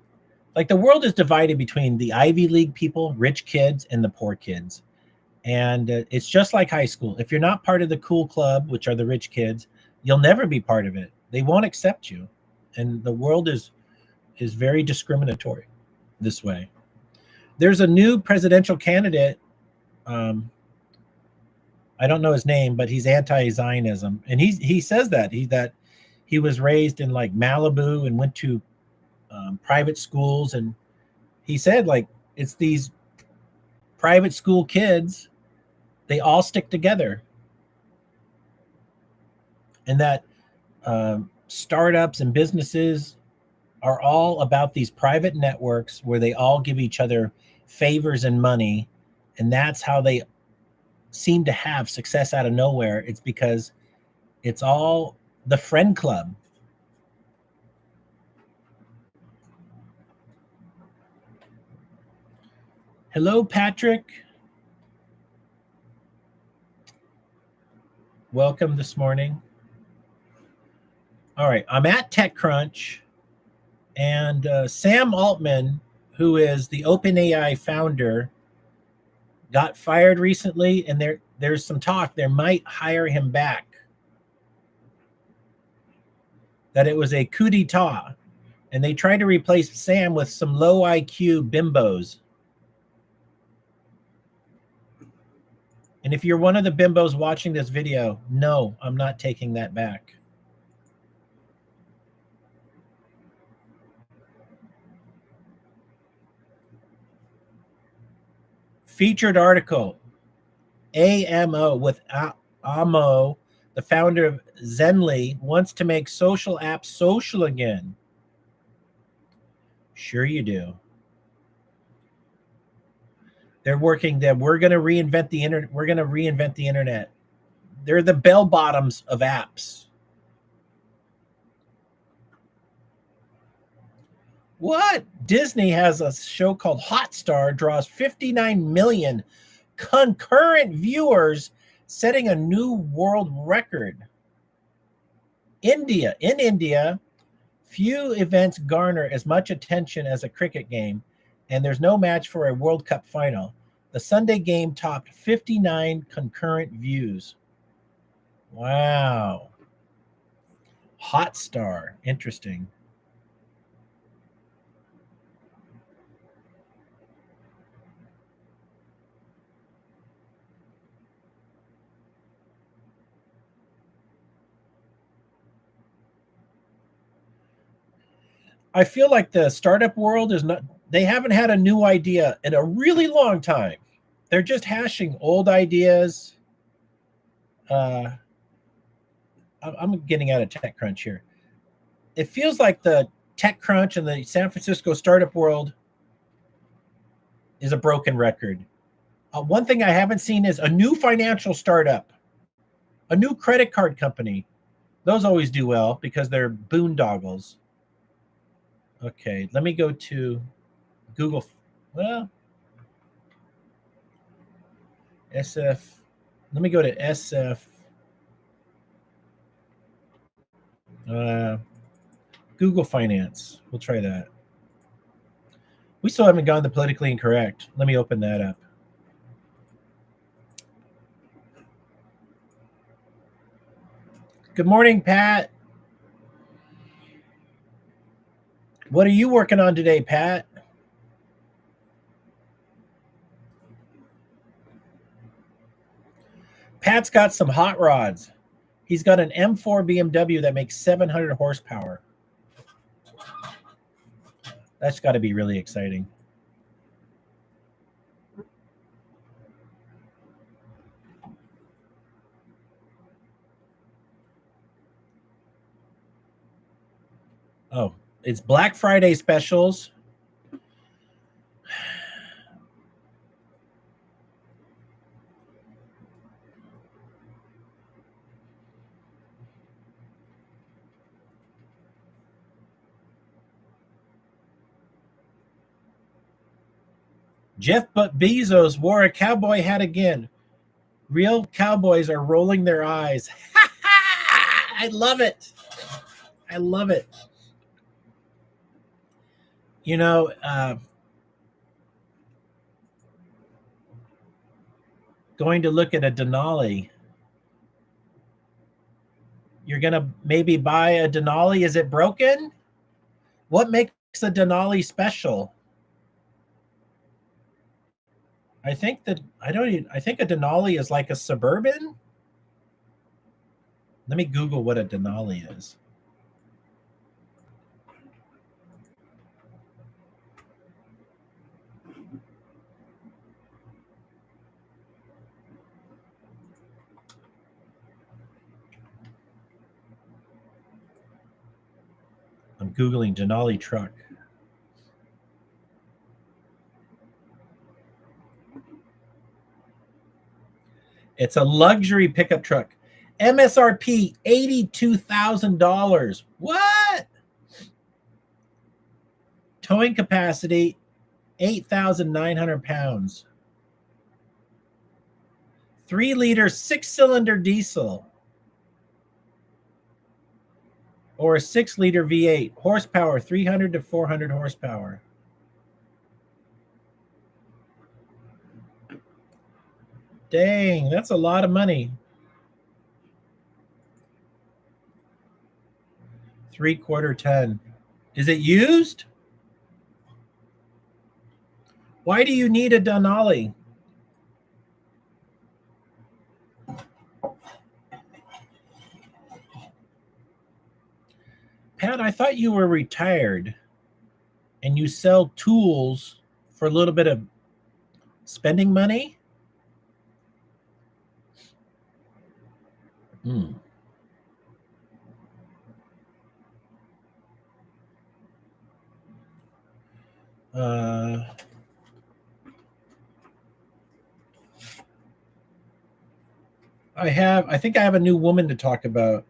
Like, the world is divided between the Ivy League people, rich kids, and the poor kids. And it's just like high school. If you're not part of the cool club, which are the rich kids, you'll never be part of it. They won't accept you. And the world is very discriminatory this way. There's a new presidential candidate. I don't know his name, but he's anti-Zionism. And he says that he was raised in like Malibu and went to private schools. And he said, like, it's these private school kids, they all stick together. And that startups and businesses are all about these private networks where they all give each other favors and money. And that's how they seem to have success out of nowhere. It's because it's all the friend club. Hello, Patrick. Welcome this morning. All right, I'm at TechCrunch, and Sam Altman, who is the OpenAI founder, got fired recently, and there's some talk they might hire him back. That it was a coup d'etat, and they tried to replace Sam with some low IQ bimbos. And if you're one of the bimbos watching this video, no, I'm not taking that back. Featured article, AMO with Amo, the founder of Zenly, wants to make social apps social again. Sure you do. They're working that we're going to reinvent the internet. We're going to reinvent the internet. They're the bell bottoms of apps. What? Disney has a show called Hotstar, draws 59 million concurrent viewers, setting a new world record. In India, Few events garner as much attention as a cricket game, and there's no match for a World Cup final. The Sunday game topped 59 concurrent views. Wow. Hotstar. Interesting. I feel like the startup world is not, they haven't had a new idea in a really long time. They're just hashing old ideas. I'm getting out of TechCrunch here. It feels like the TechCrunch and the San Francisco startup world is a broken record. One thing I haven't seen is a new financial startup, a new credit card company. Those always do well because they're boondoggles. Okay, let me go to Google. Well, SF. Let me go to SF. Google Finance. We'll try that. We still haven't gone to politically incorrect. Let me open that up. Good morning, Pat. What are you working on today, Pat? Pat's got some hot rods. He's got an M4 BMW that makes 700 horsepower. That's got to be really exciting. Oh, it's Black Friday specials. Jeff Bezos wore a cowboy hat again. Real cowboys are rolling their eyes. I love it. I love it. You know, going to look at a Denali. You're going to maybe buy a Denali. Is it broken? What makes a Denali special? I think a Denali is like a Suburban. Let me Google what a Denali is. I'm Googling Denali truck. It's a luxury pickup truck. MSRP $82,000. What? Towing capacity 8,900 pounds. 3-liter 6-cylinder diesel. Or a 6-liter V8. Horsepower 300 to 400 horsepower. Dang, that's a lot of money. 3/4 ton. Is it used? Why do you need a Denali? Pat, I thought you were retired and you sell tools for a little bit of spending money? I think I have a new woman to talk about.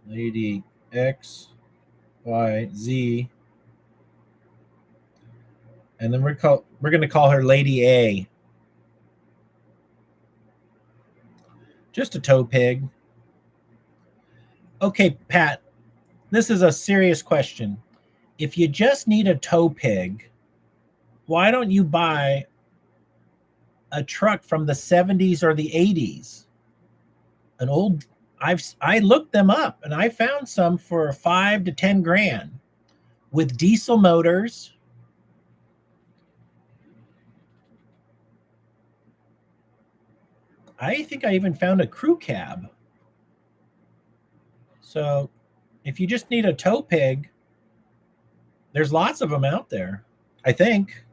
Lady X, Y, Z. And then we're going to call her Lady A. Just a tow pig. Okay, Pat, This is a serious question. If you just need a tow pig, why don't you buy a truck from the 70s or the 80s? An old, I looked them up and I found some for 5 to 10 grand with diesel motors. I think I even found a crew cab. So if you just need a tow pig, there's lots of them out there, I think.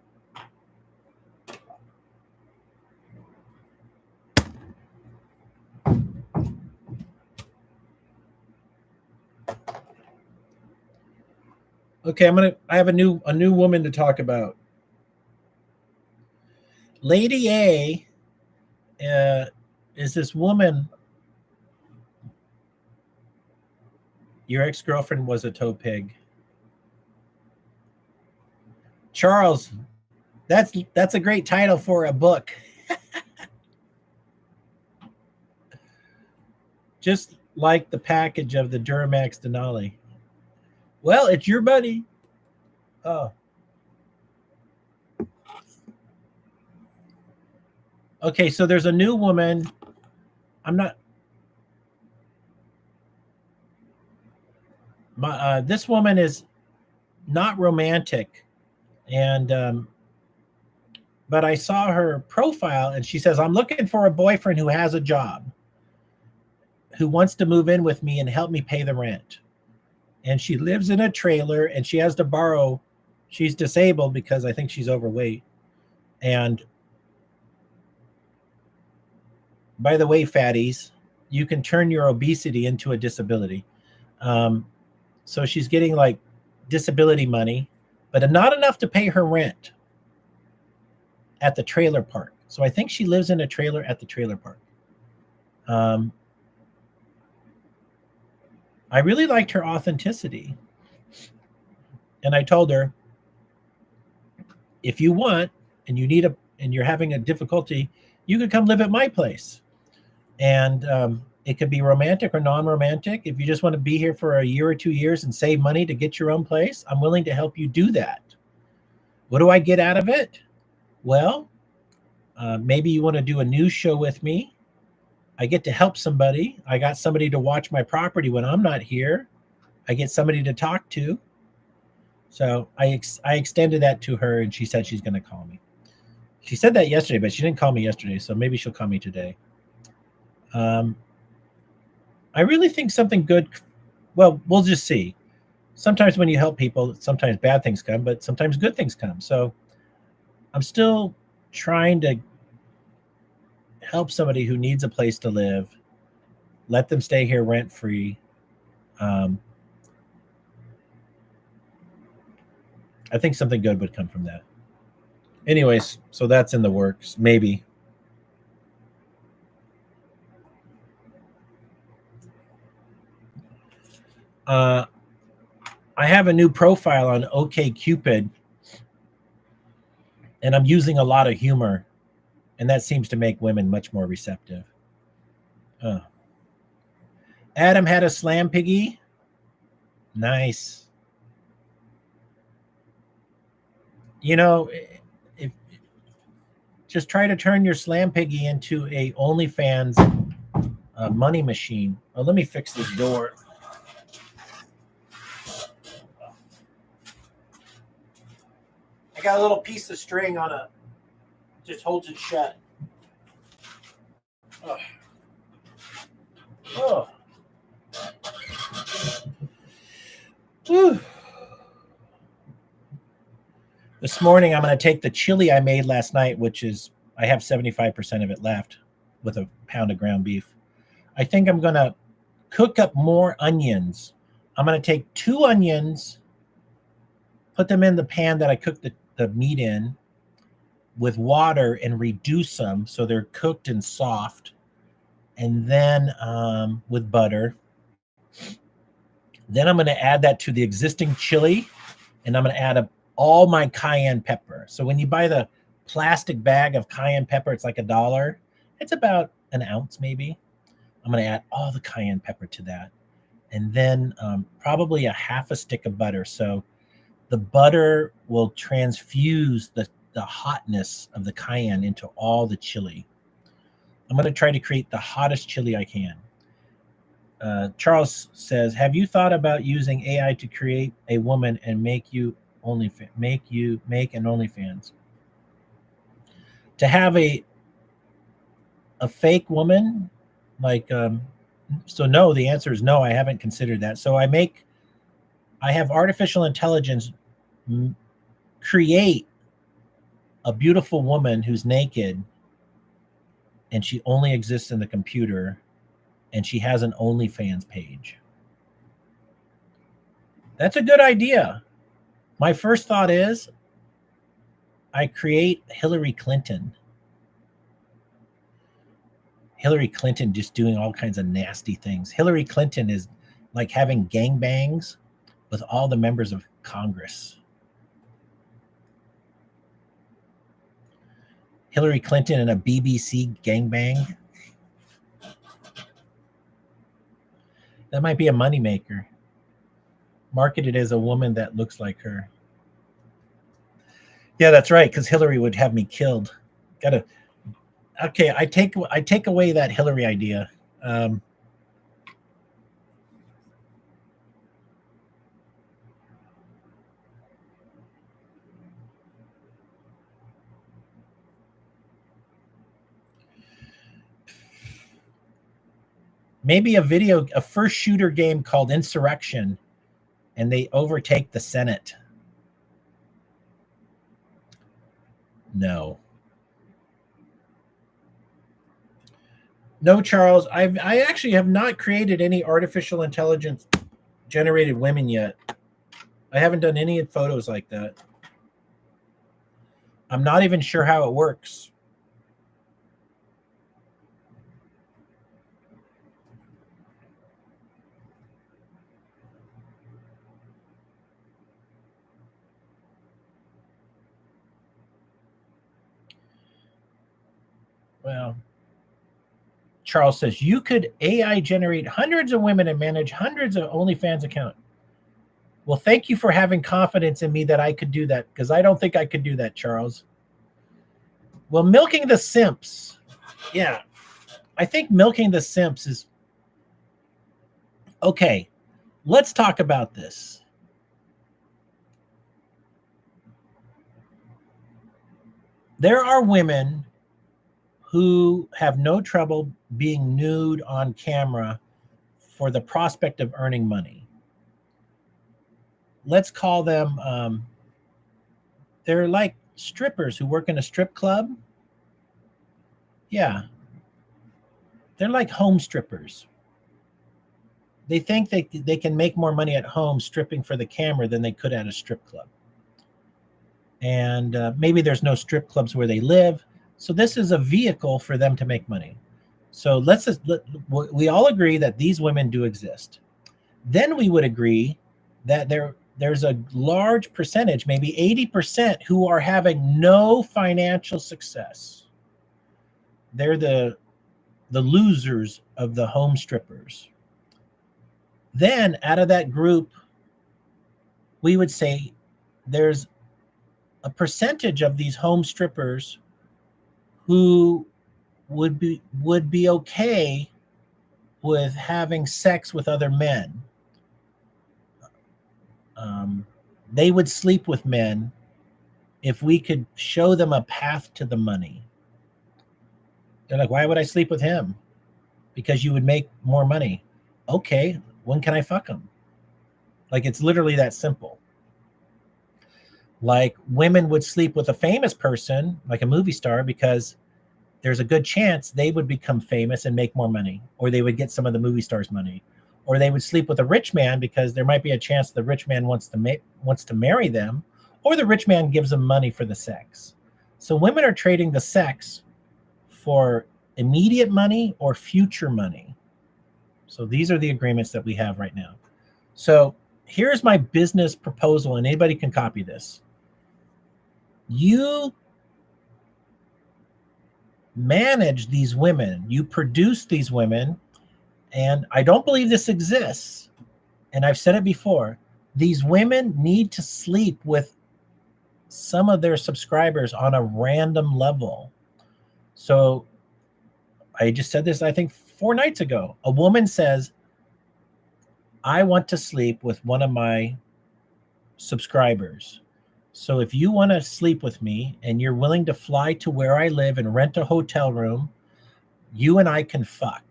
Okay, I have a new woman to talk about. Lady A is this woman. Your ex-girlfriend was a tow pig. Charles, that's a great title for a book. Just like the package of the Duramax Denali. Well, it's your buddy. Oh. Okay, so there's a new woman. This woman is not romantic, and but I saw her profile and she says, I'm looking for a boyfriend who has a job, who wants to move in with me and help me pay the rent. And she lives in a trailer and she has to borrow. She's disabled because I think she's overweight. And by the way, fatties, you can turn your obesity into a disability. So she's getting like disability money, but not enough to pay her rent at the trailer park. So I think she lives in a trailer at the trailer park. I really liked her authenticity. And I told her, if you want and you're having a difficulty, you could come live at my place. And it could be romantic or non-romantic. If you just want to be here for a year or 2 years and save money to get your own place, I'm willing to help you do that. What do I get out of it? Well, maybe you want to do a news show with me. I get to help somebody. I got somebody to watch my property when I'm not here. I get somebody to talk to. So I extended that to her, and she said she's going to call me. She said that yesterday, but she didn't call me yesterday, so maybe she'll call me today. I really think something good. Well, we'll just see. Sometimes when you help people, sometimes bad things come, but sometimes good things come. So I'm still trying to help somebody who needs a place to live, let them stay here rent-free. I think something good would come from that. Anyways, so that's in the works, maybe. I have a new profile on OkCupid, and I'm using a lot of humor, and that seems to make women much more receptive. Adam had a slam piggy. Nice. You know, just try to turn your slam piggy into a OnlyFans money machine. Oh, let me fix this door. I got a little piece of string on just holds it shut. Oh. Whew. This morning, I'm going to take the chili I made last night, which is, I have 75% of it left with a pound of ground beef. I think I'm going to cook up more onions. I'm going to take 2 onions, put them in the pan that I cooked the meat in with water and reduce them so they're cooked and soft. And then with butter. Then I'm going to add that to the existing chili, and I'm going to add all my cayenne pepper. So when you buy the plastic bag of cayenne pepper, it's like $1. It's about an ounce maybe. I'm going to add all the cayenne pepper to that. and then probably a half a stick of butter. So the butter will transfuse the hotness of the cayenne into all the chili. I'm going to try to create the hottest chili I can. Charles says, "Have you thought about using AI to create a woman and make an OnlyFans? To have a fake woman, like so no, the answer is no, I haven't considered that. So I have artificial intelligence create a beautiful woman who's naked and she only exists in the computer and she has an OnlyFans page. That's a good idea. My first thought is I create Hillary Clinton. Hillary Clinton just doing all kinds of nasty things. Hillary Clinton is like having gangbangs with all the members of Congress. Hillary Clinton in a BBC gangbang. That might be a moneymaker. Marketed as a woman that looks like her. Yeah, that's right, because Hillary would have me killed. Okay, I take away that Hillary idea. Maybe a first shooter game called Insurrection, and they overtake the Senate. No, Charles. I actually have not created any artificial intelligence generated women yet. I haven't done any photos like that. I'm not even sure how it works. Well, Charles says you could AI generate hundreds of women and manage hundreds of OnlyFans accounts. Well, thank you for having confidence in me that I could do that, because I don't think I could do that, Charles. Well, milking the simps. Yeah, I think milking the simps is okay. Let's talk about this. There are women who have no trouble being nude on camera for the prospect of earning money. Let's call them, they're like strippers who work in a strip club. Yeah. They're like home strippers. They think they can make more money at home stripping for the camera than they could at a strip club. And maybe there's no strip clubs where they live. So this is a vehicle for them to make money. So we all agree that these women do exist. Then we would agree that there's a large percentage, maybe 80%, who are having no financial success. They're the losers of the home strippers. Then out of that group, we would say there's a percentage of these home strippers who would be okay with having sex with other men. They would sleep with men if we could show them a path to the money. They're like, why would I sleep with him? Because you would make more money. Okay, when can I fuck him? Like, it's literally that simple. Like, women would sleep with a famous person, like a movie star, because there's a good chance they would become famous and make more money, or they would get some of the movie star's money. Or they would sleep with a rich man because there might be a chance the rich man wants to marry them, or the rich man gives them money for the sex. So women are trading the sex for immediate money or future money. So these are the agreements that we have right now. So here's my business proposal, and anybody can copy this. You manage these women, you produce these women, and I don't believe this exists, and I've said it before, these women need to sleep with some of their subscribers on a random level. So I just said this, I think 4 nights ago. A woman says, I want to sleep with one of my subscribers. So if you want to sleep with me and you're willing to fly to where I live and rent a hotel room, you and I can fuck.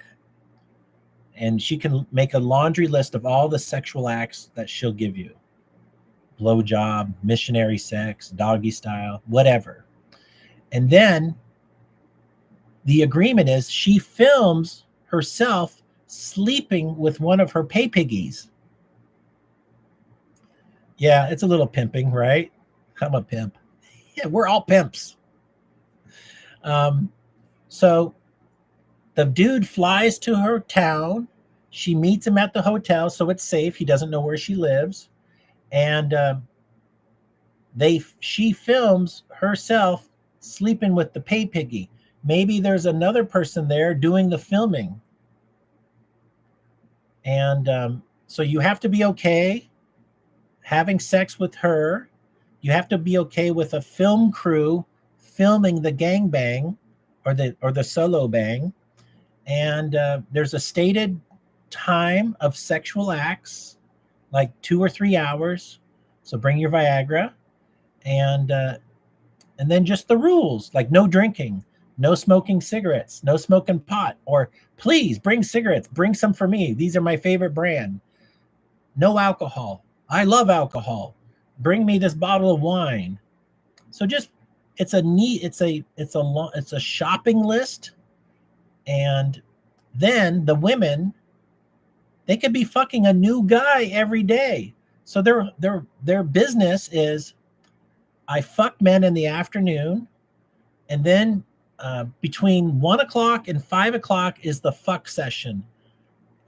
And she can make a laundry list of all the sexual acts that she'll give you. Blowjob, missionary sex, doggy style, whatever. And then the agreement is she films herself sleeping with one of her pay piggies. Yeah, it's a little pimping, right? I'm a pimp. Yeah, we're all pimps. So the dude flies to her town. She meets him at the hotel, so it's safe. He doesn't know where she lives. And she films herself sleeping with the pay piggy. Maybe there's another person there doing the filming. And so you have to be okay having sex with her. You have to be okay with a film crew filming the gangbang or the solo bang. And there's a stated time of sexual acts, like 2 or 3 hours. So bring your Viagra, and then just the rules, like no drinking, no smoking cigarettes, no smoking pot, or please bring cigarettes, bring some for me. These are my favorite brand. No alcohol. I love alcohol. Bring me this bottle of wine. So just it's a shopping list. And then the women, they could be fucking a new guy every day. So their business is, I fuck men in the afternoon, and then between 1 o'clock and 5 o'clock is the fuck session,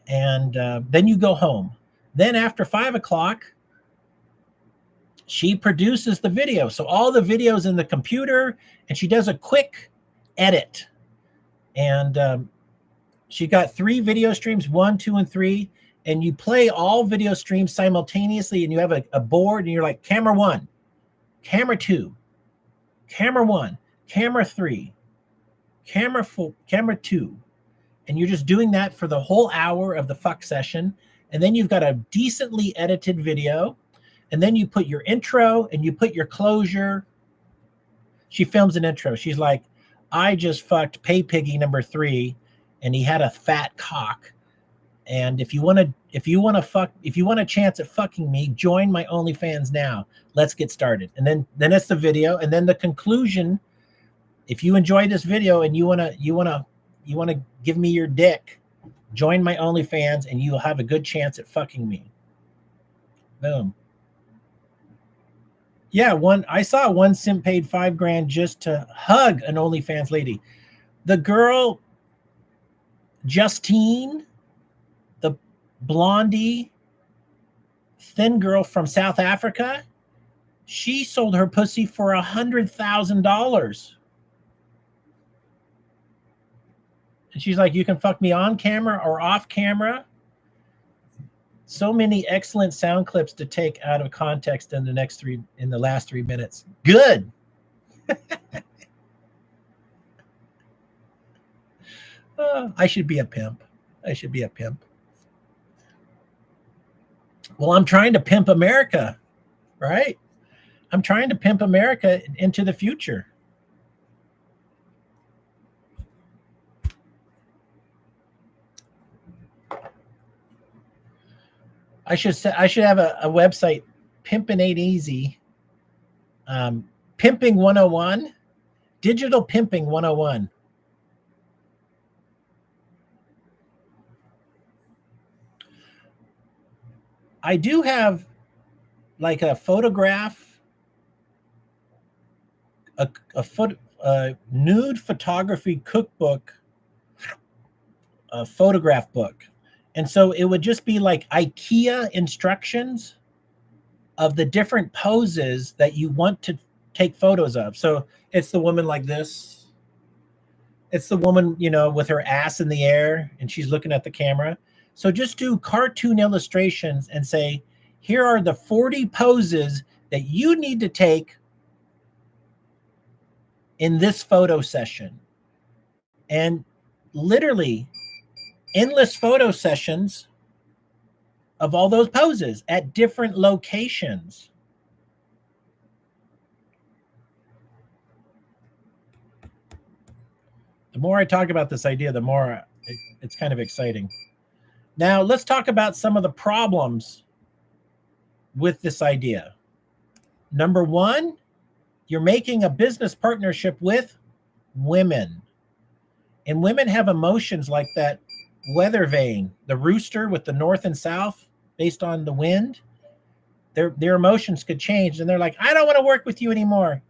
and then you go home. Then after 5 o'clock, she produces the video. So all the videos in the computer, and she does a quick edit. And she got 3 video streams, 1, 2, and 3. And you play all video streams simultaneously, and you have a board, and you're like, camera 1, camera 2, camera 1, camera 3, camera 4, camera 2. And you're just doing that for the whole hour of the fuck session. And then you've got a decently edited video. And then you put your intro and you put your closure. She films an intro. She's like, I just fucked pay piggy number 3, and he had a fat cock. And if you want a chance at fucking me, join my OnlyFans now. Let's get started. And then it's the video, and then the conclusion. If you enjoy this video and you wanna give me your dick, join my OnlyFans, and you'll have a good chance at fucking me. Boom. Yeah, I saw one simp paid $5,000 just to hug an OnlyFans lady. The girl, Justine, the blondie, thin girl from South Africa, she sold her pussy for $100,000. And she's like, you can fuck me on camera or off camera. So many excellent sound clips to take out of context in the last 3 minutes. Good. I should be a pimp. Well, I'm trying to pimp America, right? I'm trying to pimp America into the future. I should have a website, Pimpin' Ain't Easy, Pimping 101, Digital Pimping 101. I do have like a photograph, a nude photography cookbook, a photograph book. And so it would just be like IKEA instructions of the different poses that you want to take photos of. So it's the woman like this. It's the woman, with her ass in the air, and she's looking at the camera. So just do cartoon illustrations and say, here are the 40 poses that you need to take in this photo session. And literally endless photo sessions of all those poses at different locations. The more I talk about this idea, the more it's kind of exciting. Now, let's talk about some of the problems with this idea. Number one, you're making a business partnership with women. And women have emotions like that weather vane, the rooster with the north and south based on the wind. Their emotions could change, and they're like, I don't want to work with you anymore.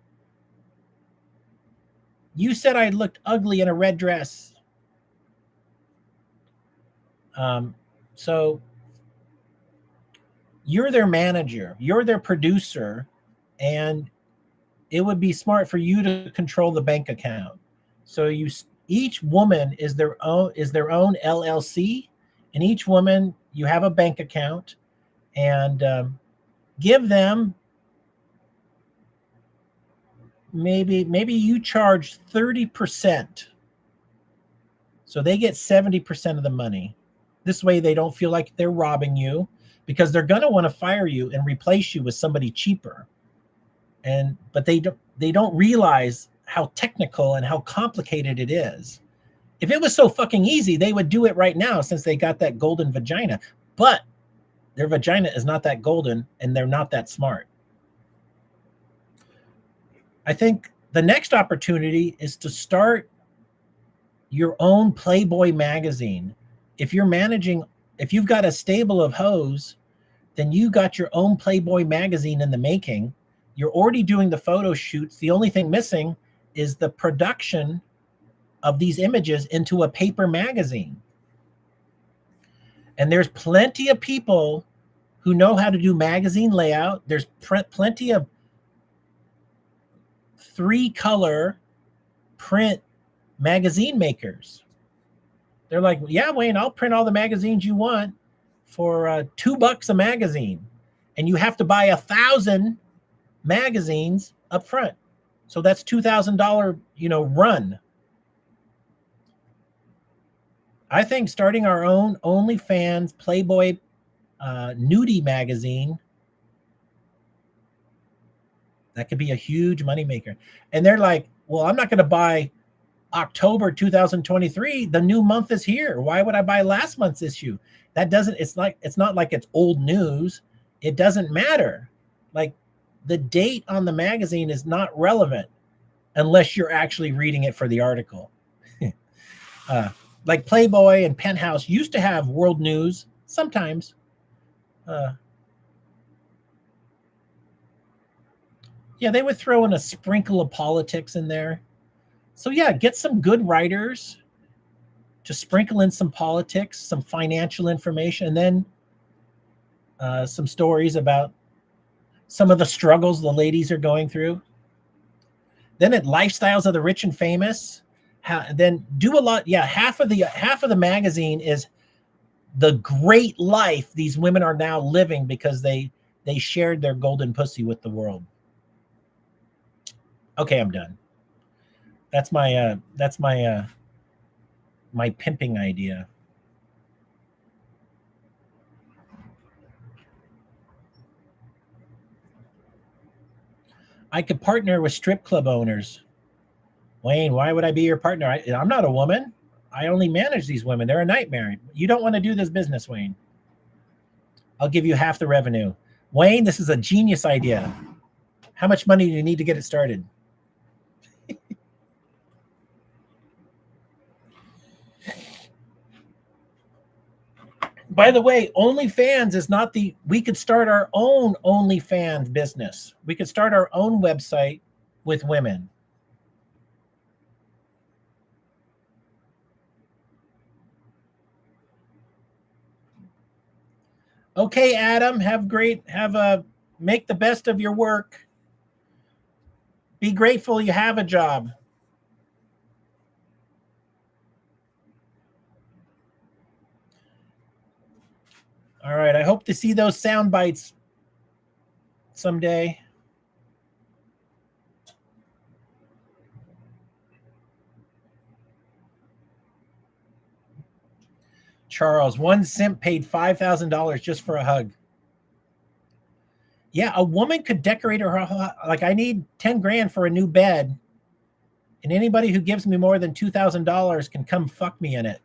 You said I looked ugly in a red dress. So you're their manager, you're their producer, and it would be smart for you to control the bank account. So each woman is their own LLC, and each woman, you have a bank account, and give them maybe you charge 30%, so they get 70% of the money. This way they don't feel like they're robbing you, because they're going to want to fire you and replace you with somebody cheaper. But they don't realize how technical and how complicated it is. If it was so fucking easy, they would do it right now, since they got that golden vagina. But their vagina is not that golden, and they're not that smart. I think the next opportunity is to start your own Playboy magazine. If you've got a stable of hoes, then you got your own Playboy magazine in the making. You're already doing the photo shoots. The only thing missing is the production of these images into a paper magazine. And there's plenty of people who know how to do magazine layout. There's plenty of 3-color print magazine makers. They're like, yeah, Wayne, I'll print all the magazines you want for $2 a magazine. And you have to buy 1,000 magazines up front. So that's $2,000, run. I think starting our own OnlyFans Playboy nudie magazine, that could be a huge moneymaker. And they're like, well, I'm not going to buy October 2023. The new month is here. Why would I buy last month's issue? It's not like it's old news. It doesn't matter. Like, the date on the magazine is not relevant unless you're actually reading it for the article. Like Playboy and Penthouse used to have world news sometimes. Yeah, they would throw in a sprinkle of politics in there. So yeah, get some good writers to sprinkle in some politics, some financial information, and then some stories about some of the struggles the ladies are going through. Then at Lifestyles of the Rich and Famous, then do a lot. Yeah, half of the magazine is the great life these women are now living because they shared their golden pussy with the world. Okay, I'm done. That's my my pimping idea. I could partner with strip club owners. Wayne, why would I be your partner? I'm not a woman. I only manage these women. They're a nightmare. You don't want to do this business, Wayne. I'll give you half the revenue. Wayne, this is a genius idea. How much money do you need to get it started? By the way, OnlyFans is not we could start our own OnlyFans business. We could start our own website with women. Okay, Adam, make the best of your work. Be grateful you have a job. All right. I hope to see those sound bites someday. Charles, one simp paid $5,000 just for a hug. Yeah, a woman could decorate her, like, I need 10 grand for a new bed, and anybody who gives me more than $2,000 can come fuck me in it.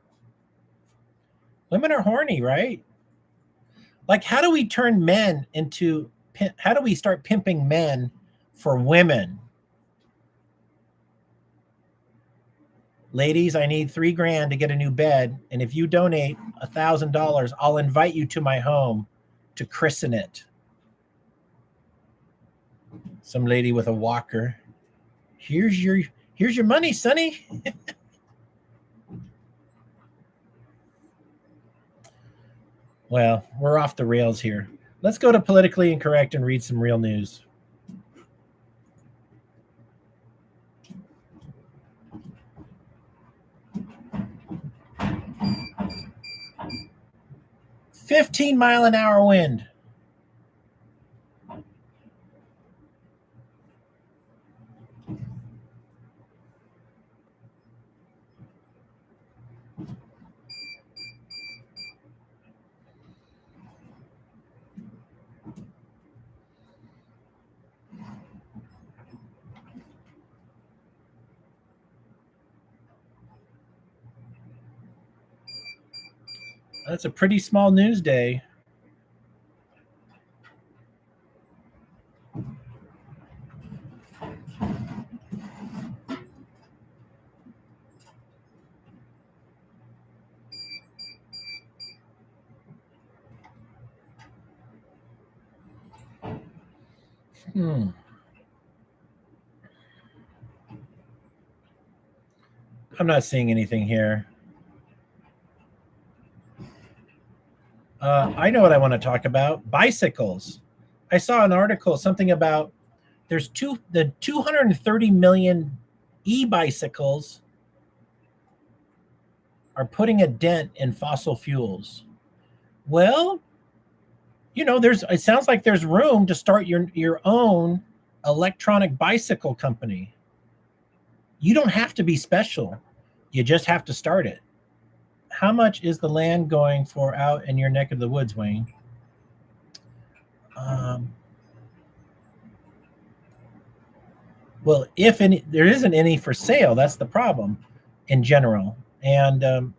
Women are horny, right? Like, how do we turn men into, how do we start pimping men for women? Ladies, I need 3 grand to get a new bed, and if you donate $1,000, I'll invite you to my home to christen it. Some lady with a walker. Here's your money, Sonny. Well, we're off the rails here. Let's go to Politically Incorrect and read some real news. "15-mile-an-hour wind." That's a pretty small news day. I'm not seeing anything here. I know what I want to talk about. Bicycles. I saw an article, something about the 230 million e-bicycles are putting a dent in fossil fuels. Well, it sounds like there's room to start your own electronic bicycle company. You don't have to be special. You just have to start it. How much is the land going for out in your neck of the woods, Wayne? Well, if any, there isn't any for sale. That's the problem in general. And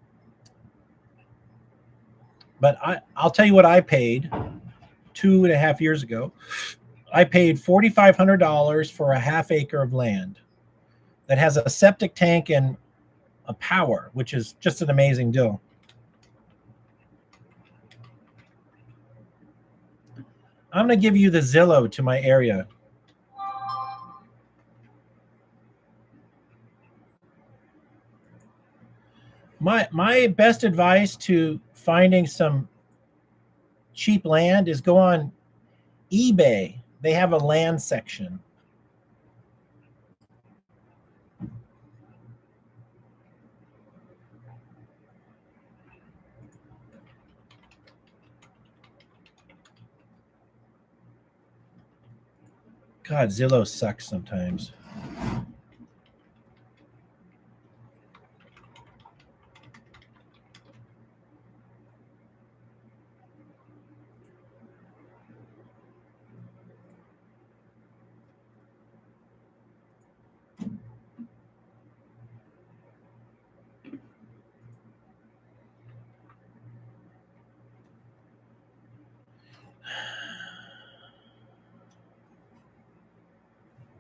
but I'll tell you what I paid 2.5 years ago. I paid $4,500 for a half acre of land that has a septic tank and a power, which is just an amazing deal. I'm going to give you the Zillow to my area. My best advice to finding some cheap land is go on eBay. They have a land section. God, Zillow sucks sometimes.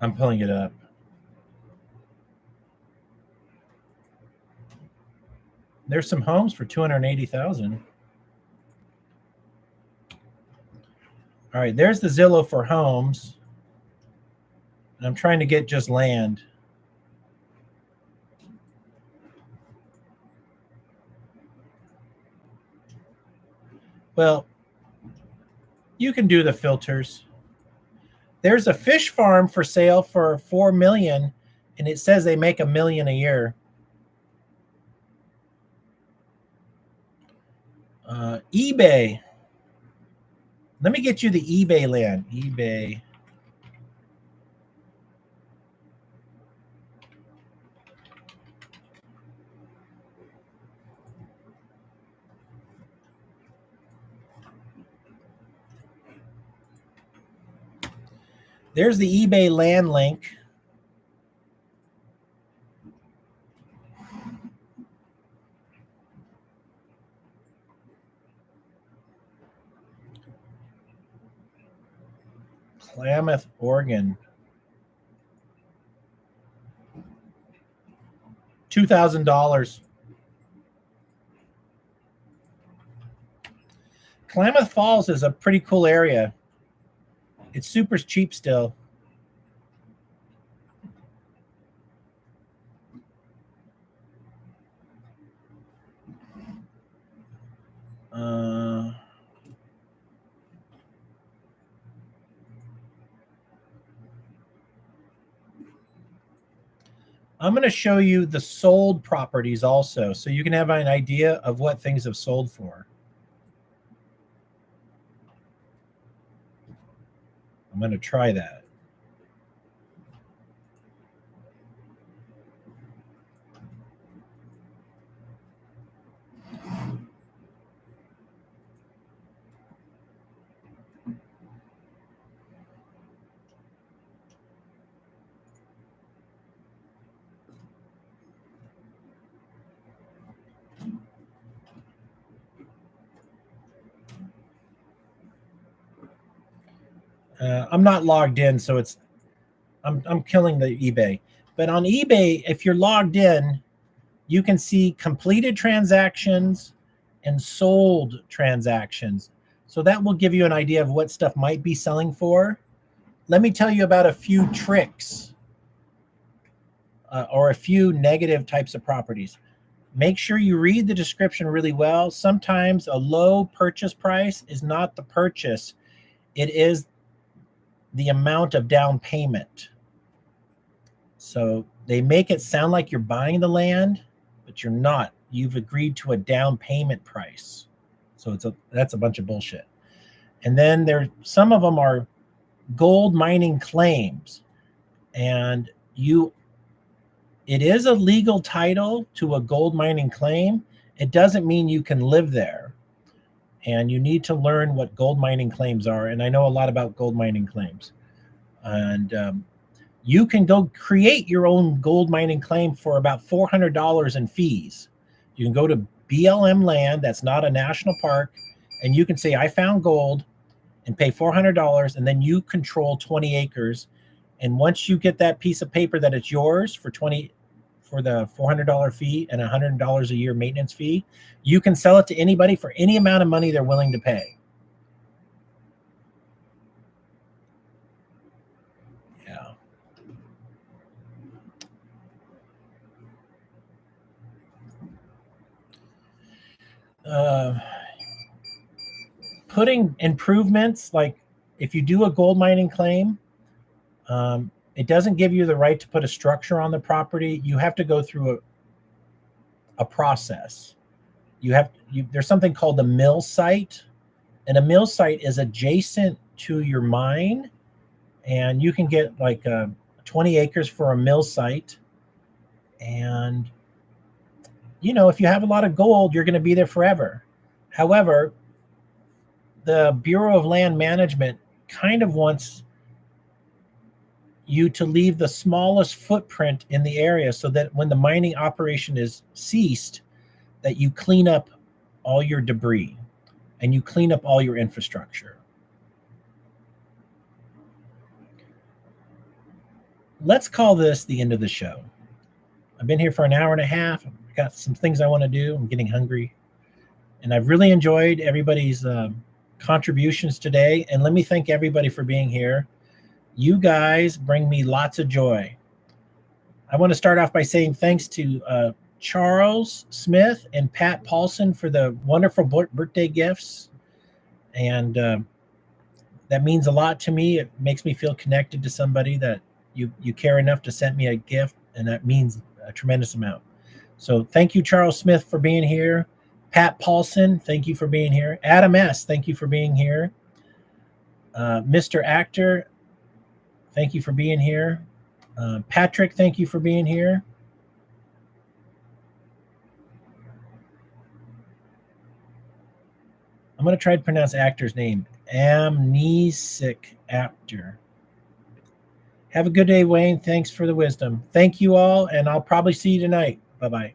I'm pulling it up. There's some homes for $280,000. All right, there's the Zillow for homes. And I'm trying to get just land. Well, you can do the filters. There's a fish farm for sale for $4 million, and it says they make $1 million a year. eBay. Let me get you the eBay land. eBay. There's the eBay land link. Klamath, Oregon. $2,000. Klamath Falls is a pretty cool area. It's super cheap still. I'm going to show you the sold properties also, so you can have an idea of what things have sold for. I'm going to try that. I'm not logged in, so I'm killing the eBay. But on eBay, if you're logged in, you can see completed transactions and sold transactions. So that will give you an idea of what stuff might be selling for. Let me tell you about a few tricks or a few negative types of properties. Make sure you read the description really well. Sometimes a low purchase price is not the purchase. It is the amount of down payment. So they make it sound like you're buying the land, but you're not. You've agreed to a down payment price. So that's a bunch of bullshit. And then some of them are gold mining claims. And it is a legal title to a gold mining claim. It doesn't mean you can live there. And you need to learn what gold mining claims are. And I know a lot about gold mining claims. And you can go create your own gold mining claim for about $400 in fees. You can go to BLM land, that's not a national park, and you can say, I found gold, and pay $400, and then you control 20 acres. And once you get that piece of paper that it's yours for the $400 fee and $100 a year maintenance fee, you can sell it to anybody for any amount of money they're willing to pay. Putting improvements, like if you do a gold mining claim, it doesn't give you the right to put a structure on the property. You have to go through a process. There's something called a mill site, and a mill site is adjacent to your mine, and you can get like 20 acres for a mill site. And if you have a lot of gold, you're going to be there forever. However, the Bureau of Land Management kind of wants you to leave the smallest footprint in the area so that when the mining operation is ceased, that you clean up all your debris and you clean up all your infrastructure. Let's call this the end of the show. I've been here for an hour and a half. I've got some things I want to do. I'm getting hungry. And I've really enjoyed everybody's contributions today. And let me thank everybody for being here. You guys bring me lots of joy. I want to start off by saying thanks to Charles Smith and Pat Paulson for the wonderful birthday gifts. And that means a lot to me. It makes me feel connected to somebody that you care enough to send me a gift, and that means a tremendous amount. So thank you, Charles Smith, for being here. Pat Paulson, thank you for being here. Adam S., thank you for being here. Mr. Actor, thank you for being here. Patrick, thank you for being here. I'm going to try to pronounce actor's name. Amnesic Actor. Have a good day, Wayne. Thanks for the wisdom. Thank you all, and I'll probably see you tonight. Bye-bye.